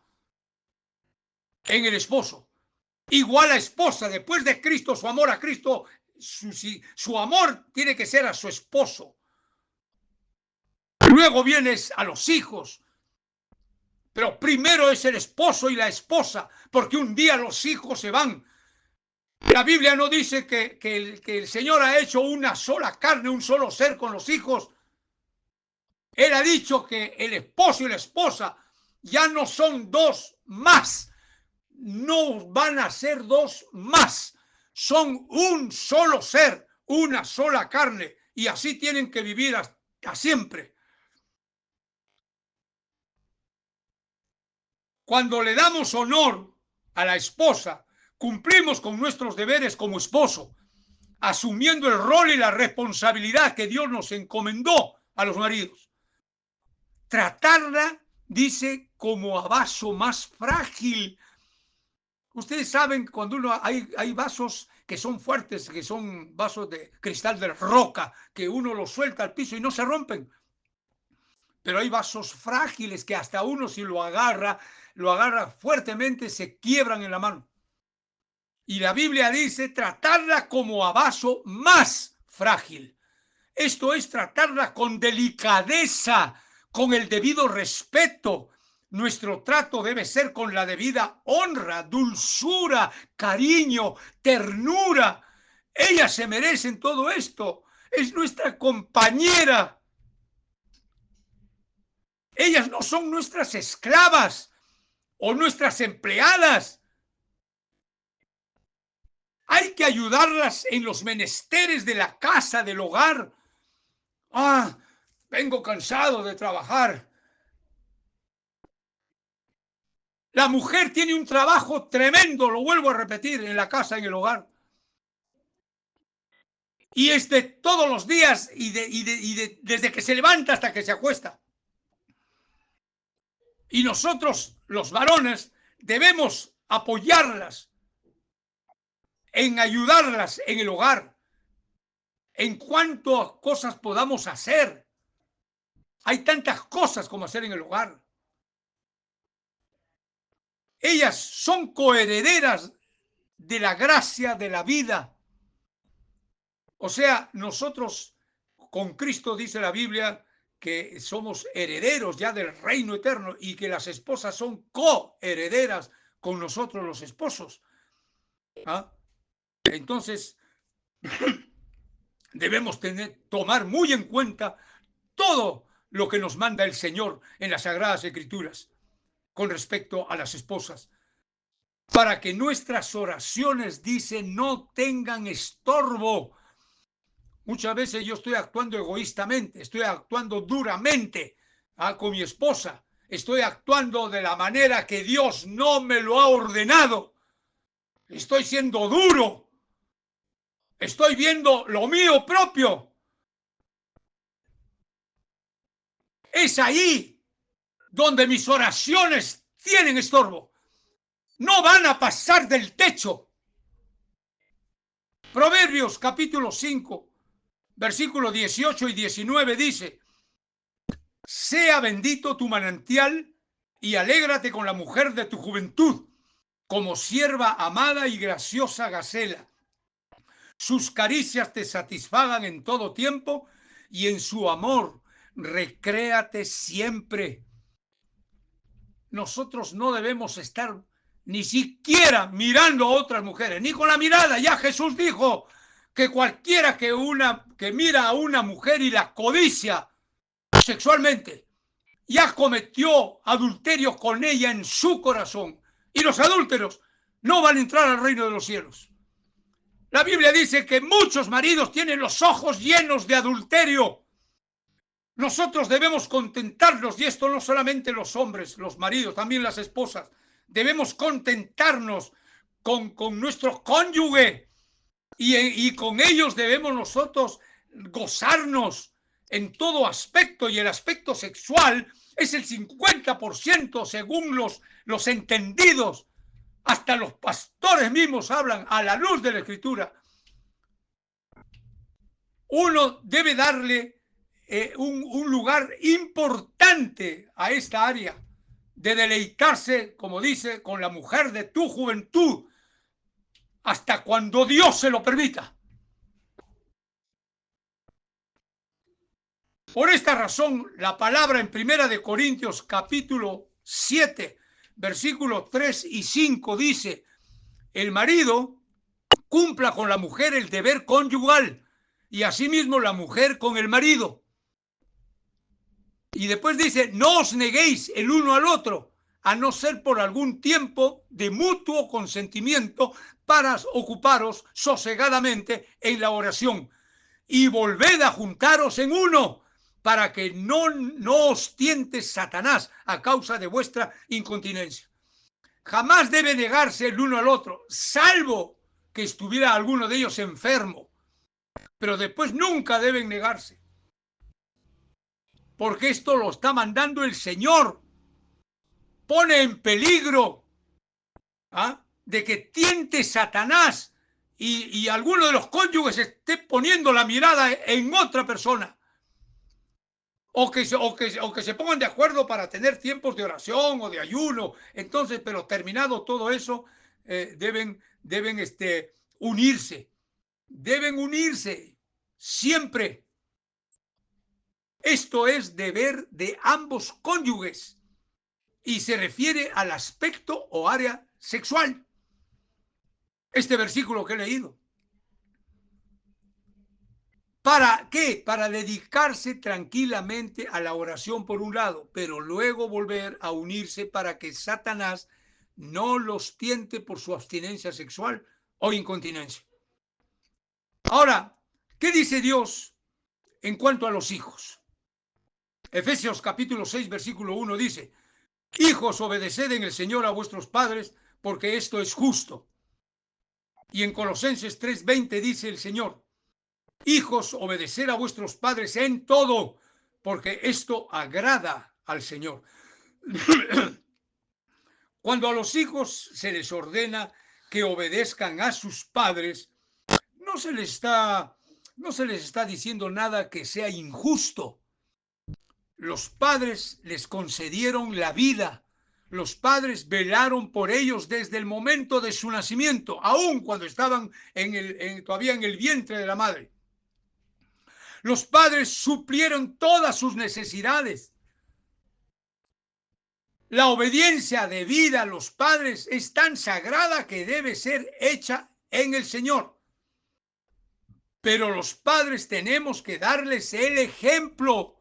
en el esposo. Igual a esposa, después de Cristo, su amor a Cristo, su amor tiene que ser a su esposo. Luego vienes a los hijos. Pero primero es el esposo y la esposa, porque un día los hijos se van. La Biblia no dice que el Señor ha hecho una sola carne, un solo ser con los hijos. Él ha dicho que el esposo y la esposa ya no son dos más, no van a ser dos más, son un solo ser, una sola carne, y así tienen que vivir hasta siempre. Cuando le damos honor a la esposa, cumplimos con nuestros deberes como esposo, asumiendo el rol y la responsabilidad que Dios nos encomendó a los maridos. Tratarla, dice, como a vaso más frágil. Ustedes saben, cuando hay vasos que son fuertes, que son vasos de cristal de roca, que uno los suelta al piso y no se rompen. Pero hay vasos frágiles que hasta uno, si lo agarra fuertemente, se quiebran en la mano. Y la Biblia dice tratarla como a vaso más frágil. Esto es tratarla con delicadeza, con el debido respeto. Nuestro trato debe ser con la debida honra, dulzura, cariño, ternura. Ellas se merecen todo esto. Es nuestra compañera. Ellas no son nuestras esclavas o nuestras empleadas. Hay que ayudarlas en los menesteres de la casa, del hogar. Vengo cansado de trabajar. La mujer tiene un trabajo tremendo, lo vuelvo a repetir, en la casa, en el hogar. Y es de todos los días y desde que se levanta hasta que se acuesta. Y nosotros, los varones, debemos apoyarlas, en ayudarlas en el hogar, en cuanto a cosas podamos hacer. Hay tantas cosas como hacer en el hogar. Ellas son coherederas de la gracia de la vida. O sea, nosotros con Cristo, dice la Biblia, que somos herederos ya del reino eterno y que las esposas son coherederas con nosotros los esposos. Entonces, debemos tomar muy en cuenta todo lo que nos manda el Señor en las Sagradas Escrituras con respecto a las esposas, para que nuestras oraciones, dice, no tengan estorbo. Muchas veces yo estoy actuando egoístamente, estoy actuando duramente con mi esposa, estoy actuando de la manera que Dios no me lo ha ordenado. Estoy siendo duro, estoy viendo lo mío propio. Es ahí donde mis oraciones tienen estorbo. No van a pasar del techo. Proverbios capítulo 5, versículos 18 y 19 dice: sea bendito tu manantial y alégrate con la mujer de tu juventud, como sierva amada y graciosa Gacela. Sus caricias te satisfagan en todo tiempo y en su amor recréate siempre. Nosotros no debemos estar ni siquiera mirando a otras mujeres, ni con la mirada. Ya Jesús dijo que cualquiera que mira a una mujer y la codicia sexualmente, ya cometió adulterio con ella en su corazón. Y los adúlteros no van a entrar al reino de los cielos. La Biblia dice que muchos maridos tienen los ojos llenos de adulterio. Nosotros debemos contentarnos, y esto no solamente los hombres, los maridos, también las esposas, debemos contentarnos con nuestro cónyuge y con ellos debemos nosotros gozarnos en todo aspecto, y el aspecto sexual es el 50% según los entendidos. Hasta los pastores mismos hablan a la luz de la Escritura. Uno debe darle un lugar importante a esta área de deleitarse, como dice, con la mujer de tu juventud, hasta cuando Dios se lo permita. Por esta razón, la palabra en 1 Corintios capítulo 7, versículos 3 y 5 dice: el marido cumpla con la mujer el deber conyugal, y asimismo la mujer con el marido. Y después dice: no os neguéis el uno al otro, a no ser por algún tiempo de mutuo consentimiento, para ocuparos sosegadamente en la oración, y volved a juntaros en uno, para que no os tiente Satanás a causa de vuestra incontinencia. Jamás debe negarse el uno al otro, salvo que estuviera alguno de ellos enfermo, pero después nunca deben negarse, porque esto lo está mandando el Señor. Pone en peligro de que tiente Satanás y alguno de los cónyuges esté poniendo la mirada en otra persona. O que se pongan de acuerdo para tener tiempos de oración o de ayuno. Entonces, pero terminado todo eso, deben unirse. Deben unirse siempre. Esto es deber de ambos cónyuges y se refiere al aspecto o área sexual. Este versículo que he leído. ¿Para qué? Para dedicarse tranquilamente a la oración por un lado, pero luego volver a unirse para que Satanás no los tiente por su abstinencia sexual o incontinencia. Ahora, ¿qué dice Dios en cuanto a los hijos? Efesios capítulo 6, versículo 1 dice: hijos, obedeced en el Señor a vuestros padres, porque esto es justo. Y en Colosenses 3:20 dice el Señor: hijos, obedecer a vuestros padres en todo, porque esto agrada al Señor. Cuando a los hijos se les ordena que obedezcan a sus padres, no se les está diciendo nada que sea injusto. Los padres les concedieron la vida. Los padres velaron por ellos desde el momento de su nacimiento, aun cuando estaban todavía en el vientre de la madre. Los padres suplieron todas sus necesidades. La obediencia debida a los padres es tan sagrada que debe ser hecha en el Señor. Pero los padres tenemos que darles el ejemplo.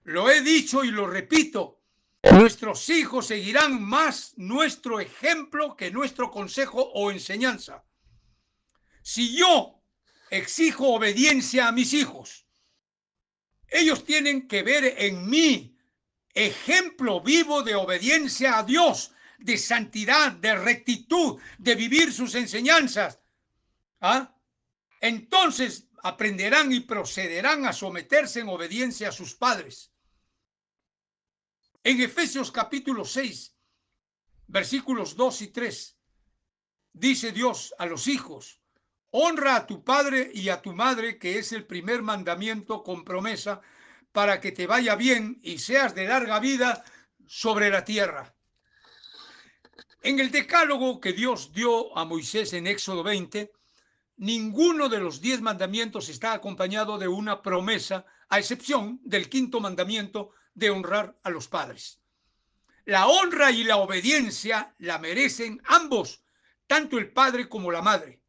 Lo he dicho y lo repito. Nuestros hijos seguirán más nuestro ejemplo que nuestro consejo o enseñanza. Si yo exijo obediencia a mis hijos, ellos tienen que ver en mí ejemplo vivo de obediencia a Dios, de santidad, de rectitud, de vivir sus enseñanzas. Entonces aprenderán y procederán a someterse en obediencia a sus padres. En Efesios capítulo 6, versículos 2 y 3, dice Dios a los hijos: honra a tu padre y a tu madre, que es el primer mandamiento con promesa, para que te vaya bien y seas de larga vida sobre la tierra. En el decálogo que Dios dio a Moisés en Éxodo 20, ninguno de los 10 mandamientos está acompañado de una promesa, a excepción del 5.º mandamiento de honrar a los padres. La honra y la obediencia la merecen ambos, tanto el padre como la madre.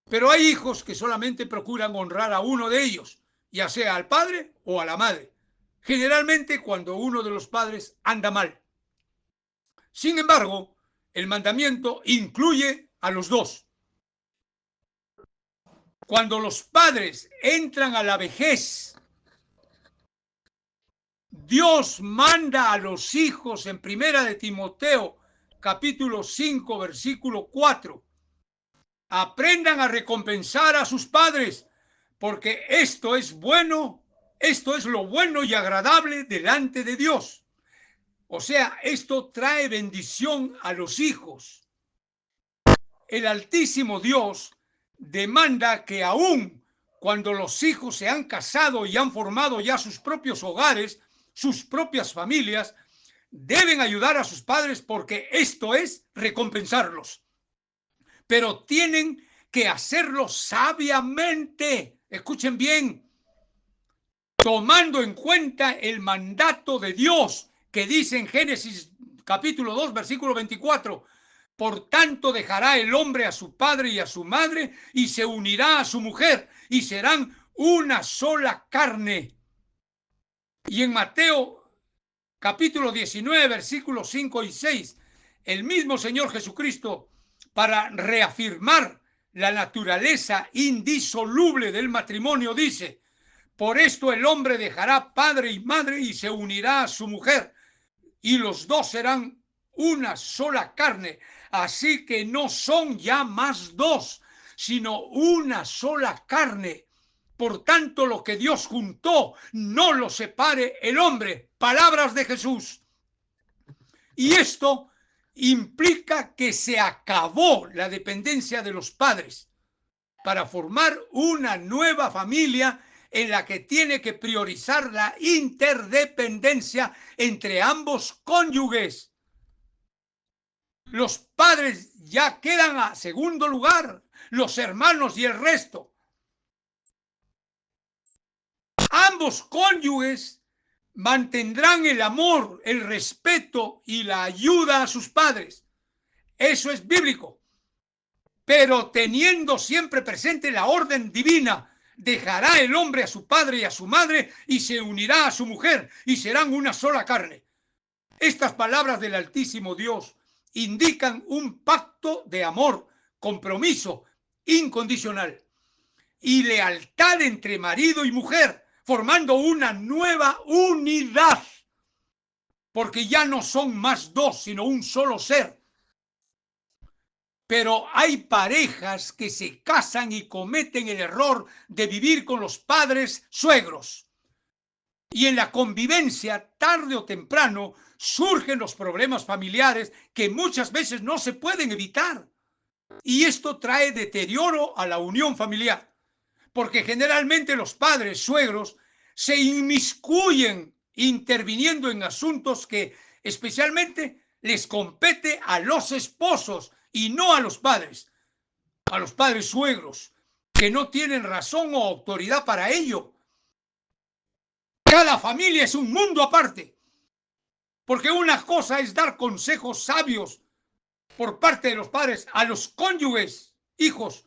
Pero hay hijos que solamente procuran honrar a uno de ellos, ya sea al padre o a la madre, generalmente cuando uno de los padres anda mal. Sin embargo, el mandamiento incluye a los dos. Cuando los padres entran a la vejez, Dios manda a los hijos en 1 Timoteo capítulo 5 versículo 4: aprendan a recompensar a sus padres, porque esto es bueno, esto es lo bueno y agradable delante de Dios. O sea, esto trae bendición a los hijos. El Altísimo Dios demanda que aún cuando los hijos se han casado y han formado ya sus propios hogares, sus propias familias, deben ayudar a sus padres porque esto es recompensarlos. Pero tienen que hacerlo sabiamente. Escuchen bien, tomando en cuenta el mandato de Dios que dice en Génesis capítulo 2 versículo 24: por tanto dejará el hombre a su padre y a su madre y se unirá a su mujer y serán una sola carne. Y en Mateo capítulo 19 versículos 5 y 6, el mismo Señor Jesucristo, para reafirmar la naturaleza indisoluble del matrimonio, dice: por esto el hombre dejará padre y madre y se unirá a su mujer, y los dos serán una sola carne. Así que no son ya más dos, sino una sola carne. Por tanto, lo que Dios juntó, no lo separe el hombre. Palabras de Jesús. Y esto implica que se acabó la dependencia de los padres para formar una nueva familia en la que tiene que priorizar la interdependencia entre ambos cónyuges. Los padres ya quedan a segundo lugar, los hermanos y el resto. Ambos cónyuges mantendrán el amor, el respeto y la ayuda a sus padres. Eso es bíblico. Pero teniendo siempre presente la orden divina: dejará el hombre a su padre y a su madre y se unirá a su mujer y serán una sola carne. Estas palabras del Altísimo Dios indican un pacto de amor, compromiso incondicional y lealtad entre marido y mujer, formando una nueva unidad, porque ya no son más dos, sino un solo ser. Pero hay parejas que se casan y cometen el error de vivir con los padres suegros. Y en la convivencia, tarde o temprano, surgen los problemas familiares que muchas veces no se pueden evitar. Y esto trae deterioro a la unión familiar, porque generalmente los padres suegros se inmiscuyen interviniendo en asuntos que especialmente les compete a los esposos y no a los padres suegros, que no tienen razón o autoridad para ello. Cada familia es un mundo aparte, porque una cosa es dar consejos sabios por parte de los padres a los cónyuges, hijos,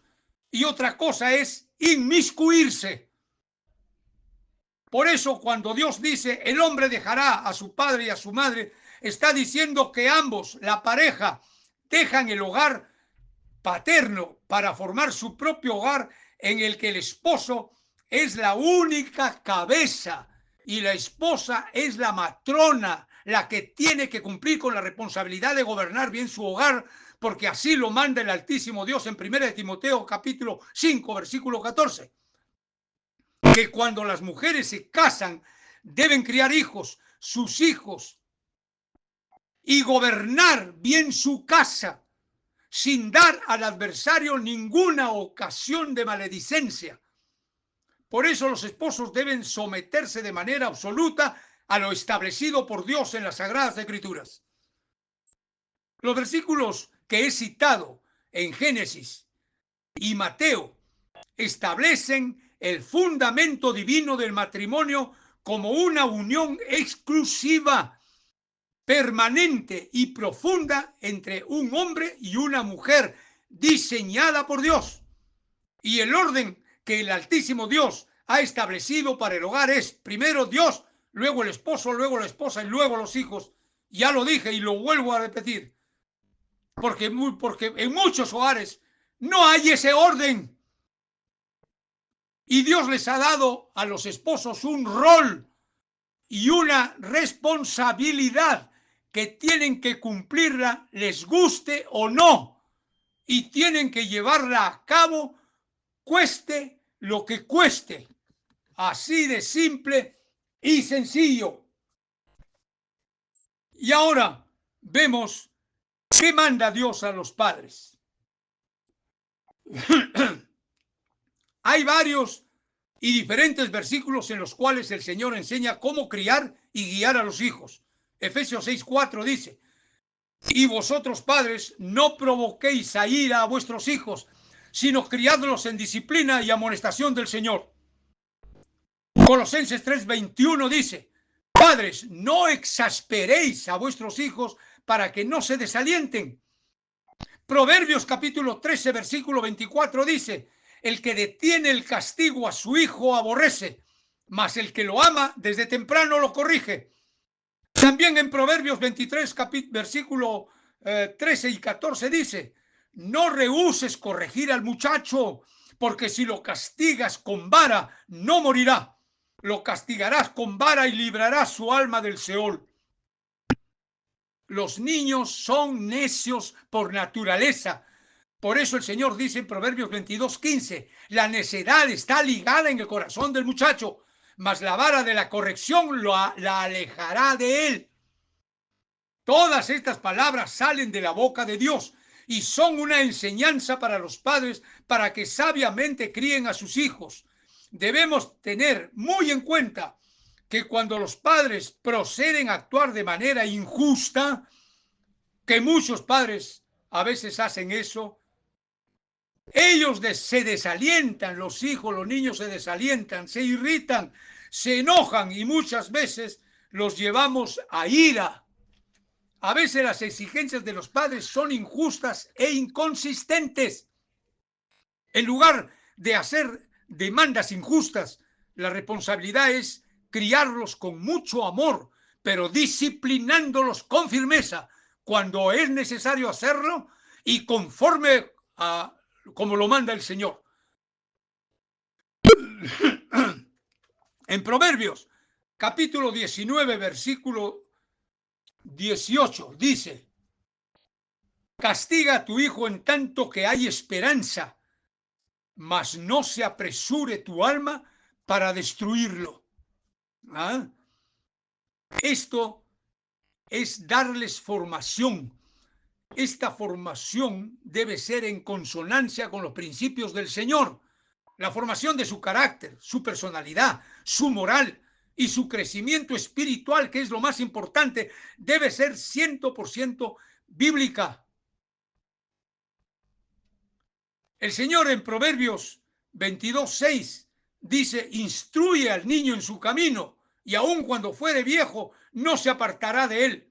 y otra cosa es inmiscuirse. Por eso cuando Dios dice el hombre dejará a su padre y a su madre, está diciendo que ambos, la pareja, dejan el hogar paterno para formar su propio hogar en el que el esposo es la única cabeza y la esposa es la matrona, la que tiene que cumplir con la responsabilidad de gobernar bien su hogar, porque así lo manda el Altísimo Dios en 1 Timoteo capítulo 5 versículo 14. Que cuando las mujeres se casan deben criar hijos, sus hijos, y gobernar bien su casa sin dar al adversario ninguna ocasión de maledicencia. Por eso los esposos deben someterse de manera absoluta a lo establecido por Dios en las Sagradas Escrituras. Los versículos que he citado en Génesis y Mateo establecen el fundamento divino del matrimonio como una unión exclusiva permanente y profunda entre un hombre y una mujer diseñada por Dios. Y el orden que el Altísimo Dios ha establecido para el hogar es primero Dios, luego el esposo, luego la esposa y luego los hijos. Ya lo dije y lo vuelvo a repetir, porque en muchos hogares no hay ese orden. Y Dios les ha dado a los esposos un rol y una responsabilidad que tienen que cumplirla, les guste o no, y tienen que llevarla a cabo, cueste lo que cueste. Así de simple y sencillo. Y ahora vemos qué manda Dios a los padres. Hay varios y diferentes versículos en los cuales el Señor enseña cómo criar y guiar a los hijos. Efesios 6:4 dice: y vosotros, padres, no provoquéis a ira a vuestros hijos, sino criadlos en disciplina y amonestación del Señor. Colosenses 3:21 dice: padres, no exasperéis a vuestros hijos para que no se desalienten. Proverbios capítulo 13, versículo 24 dice: el que detiene el castigo a su hijo aborrece, mas el que lo ama desde temprano lo corrige. También en Proverbios 23, versículo 13 y 14 dice: no rehúses corregir al muchacho, porque si lo castigas con vara, no morirá. Lo castigarás con vara y librarás su alma del Seol. Los niños son necios por naturaleza. Por eso el Señor dice en Proverbios 22:15: la necedad está ligada en el corazón del muchacho, mas la vara de la corrección la alejará de él. Todas estas palabras salen de la boca de Dios y son una enseñanza para los padres para que sabiamente críen a sus hijos. Debemos tener muy en cuenta que cuando los padres proceden a actuar de manera injusta, que muchos padres a veces hacen eso, ellos se desalientan, los hijos, los niños se desalientan, se irritan, se enojan y muchas veces los llevamos a ira. A veces las exigencias de los padres son injustas e inconsistentes. En lugar de hacer demandas injustas, la responsabilidad es criarlos con mucho amor, pero disciplinándolos con firmeza cuando es necesario hacerlo y conforme a como lo manda el Señor. En Proverbios, capítulo 19, versículo 18, dice: castiga a tu hijo en tanto que hay esperanza, mas no se apresure tu alma para destruirlo. ¿Ah? Esto es darles formación. Esta formación debe ser en consonancia con los principios del Señor. La formación de su carácter, su personalidad, su moral y su crecimiento espiritual, que es lo más importante, debe ser 100% bíblica. El Señor en Proverbios 22:6 dice: instruye al niño en su camino, y aun cuando fuere viejo, no se apartará de él.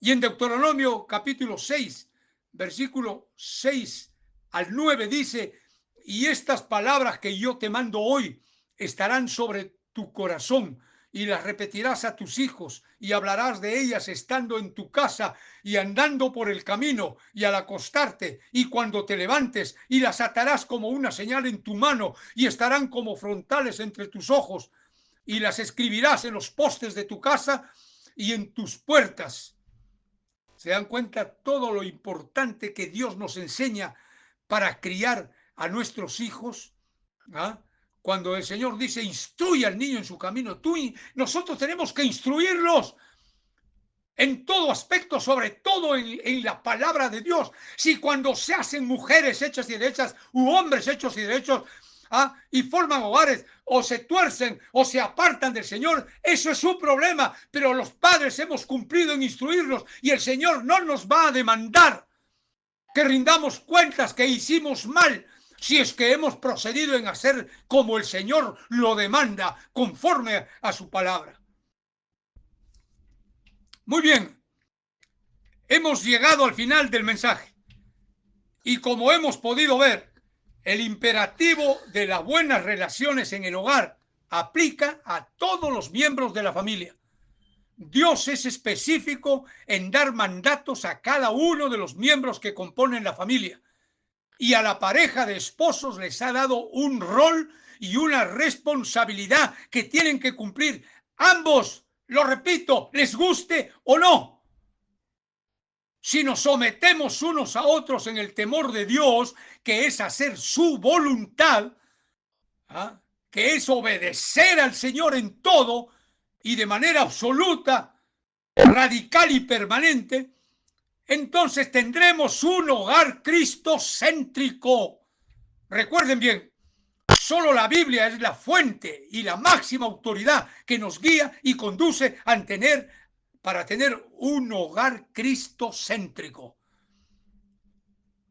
Y en Deuteronomio capítulo 6, versículo 6 al 9 dice: y estas palabras que yo te mando hoy estarán sobre tu corazón, y las repetirás a tus hijos, y hablarás de ellas estando en tu casa y andando por el camino y al acostarte y cuando te levantes, y las atarás como una señal en tu mano y estarán como frontales entre tus ojos, y las escribirás en los postes de tu casa y en tus puertas. ¿Se dan cuenta todo lo importante que Dios nos enseña para criar a nuestros hijos? ¿Ah? Cuando el Señor dice: instruye al niño en su camino, nosotros tenemos que instruirlos en todo aspecto, sobre todo en la palabra de Dios. Si cuando se hacen mujeres hechas y derechas u hombres hechos y derechos, y forman hogares, o se tuercen o se apartan del Señor, eso es su problema, pero los padres hemos cumplido en instruirlos y el Señor no nos va a demandar que rindamos cuentas que hicimos mal, si es que hemos procedido en hacer como el Señor lo demanda, conforme a su palabra. Muy bien, hemos llegado al final del mensaje. Y como hemos podido ver, el imperativo de las buenas relaciones en el hogar aplica a todos los miembros de la familia. Dios es específico en dar mandatos a cada uno de los miembros que componen la familia. Y a la pareja de esposos les ha dado un rol y una responsabilidad que tienen que cumplir ambos, lo repito, les guste o no. Si nos sometemos unos a otros en el temor de Dios, que es hacer su voluntad, ¿ah?, que es obedecer al Señor en todo y de manera absoluta, radical y permanente, entonces tendremos un hogar cristocéntrico. Recuerden bien, solo la Biblia es la fuente y la máxima autoridad que nos guía y conduce para tener un hogar cristocéntrico.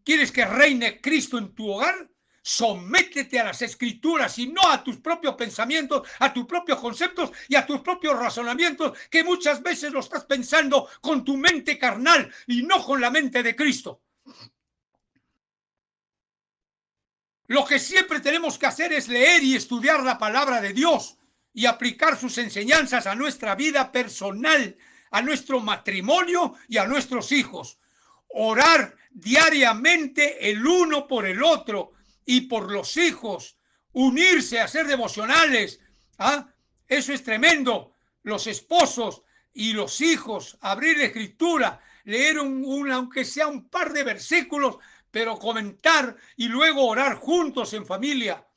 ¿Quieres que reine Cristo en tu hogar? Sométete a las Escrituras y no a tus propios pensamientos, a tus propios conceptos y a tus propios razonamientos, que muchas veces lo estás pensando con tu mente carnal y no con la mente de Cristo. Lo que siempre tenemos que hacer es leer y estudiar la palabra de Dios y aplicar sus enseñanzas a nuestra vida personal, a nuestro matrimonio y a nuestros hijos. Orar diariamente el uno por el otro y por los hijos, unirse a hacer devocionales. Eso es tremendo. Los esposos y los hijos, abrir la escritura, leer aunque sea un par de versículos, pero comentar y luego orar juntos en familia.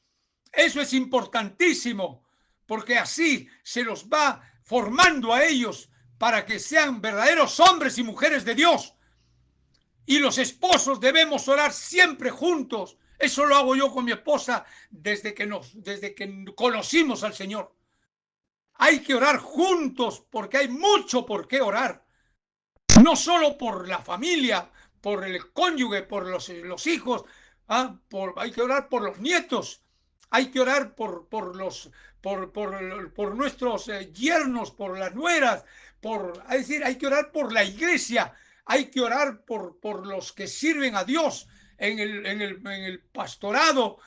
Eso es importantísimo, porque así se los va formando a ellos para que sean verdaderos hombres y mujeres de Dios. Y los esposos debemos orar siempre juntos. Eso lo hago yo con mi esposa desde que conocimos al Señor. Hay que orar juntos porque hay mucho por qué orar. No solo por la familia, por el cónyuge, por los hijos, hay que orar por los nietos, hay que orar por nuestros yernos, por las nueras, es decir, hay que orar por la iglesia, hay que orar por los que sirven a Dios en el pastorado,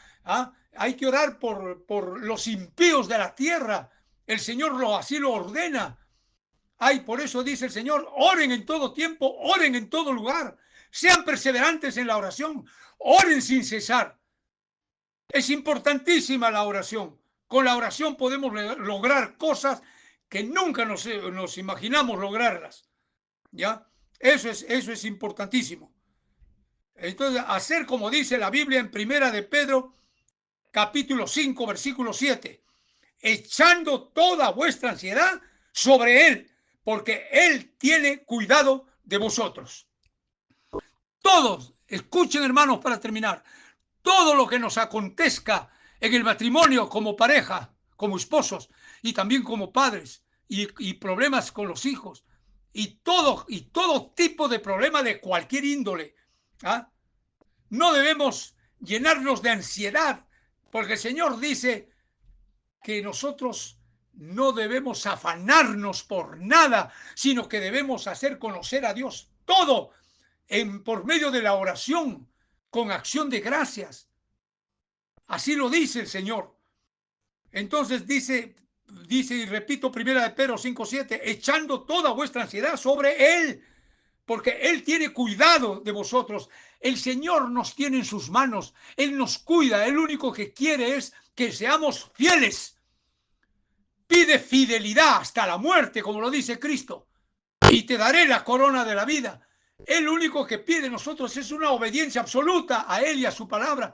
hay que orar por los impíos de la tierra. El Señor así lo ordena. Por eso dice el Señor, oren en todo tiempo, oren en todo lugar, sean perseverantes en la oración, oren sin cesar. Es importantísima la oración. Con la oración podemos lograr cosas que nunca nos imaginamos lograrlas. ¿Ya? Eso es importantísimo. Entonces, hacer como dice la Biblia en Primera de Pedro, capítulo 5, versículo 7, echando toda vuestra ansiedad sobre Él, porque Él tiene cuidado de vosotros. Todos, escuchen hermanos para terminar, todo lo que nos acontezca en el matrimonio como pareja, como esposos y también como padres y problemas con los hijos y todo tipo de problema de cualquier índole, no debemos llenarnos de ansiedad, porque el Señor dice que nosotros no debemos afanarnos por nada, sino que debemos hacer conocer a Dios todo por medio de la oración, con acción de gracias. Así lo dice el Señor. Entonces dice y repito, Primera de Pedro 5:7, echando toda vuestra ansiedad sobre Él, porque Él tiene cuidado de vosotros. El Señor nos tiene en sus manos. Él nos cuida. El único que quiere es que seamos fieles. Pide fidelidad hasta la muerte, como lo dice Cristo, y te daré la corona de la vida. El único que pide nosotros es una obediencia absoluta a Él y a su palabra.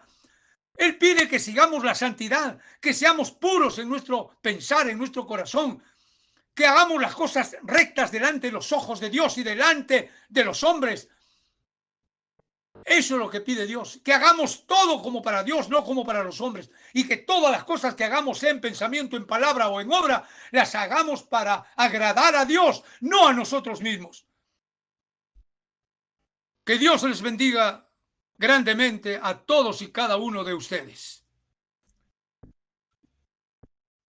Él pide que sigamos la santidad, que seamos puros en nuestro pensar, en nuestro corazón, que hagamos las cosas rectas delante de los ojos de Dios y delante de los hombres. Eso es lo que pide Dios, que hagamos todo como para Dios, no como para los hombres, y que todas las cosas que hagamos en pensamiento, en palabra o en obra, las hagamos para agradar a Dios, no a nosotros mismos. Que Dios les bendiga grandemente a todos y cada uno de ustedes.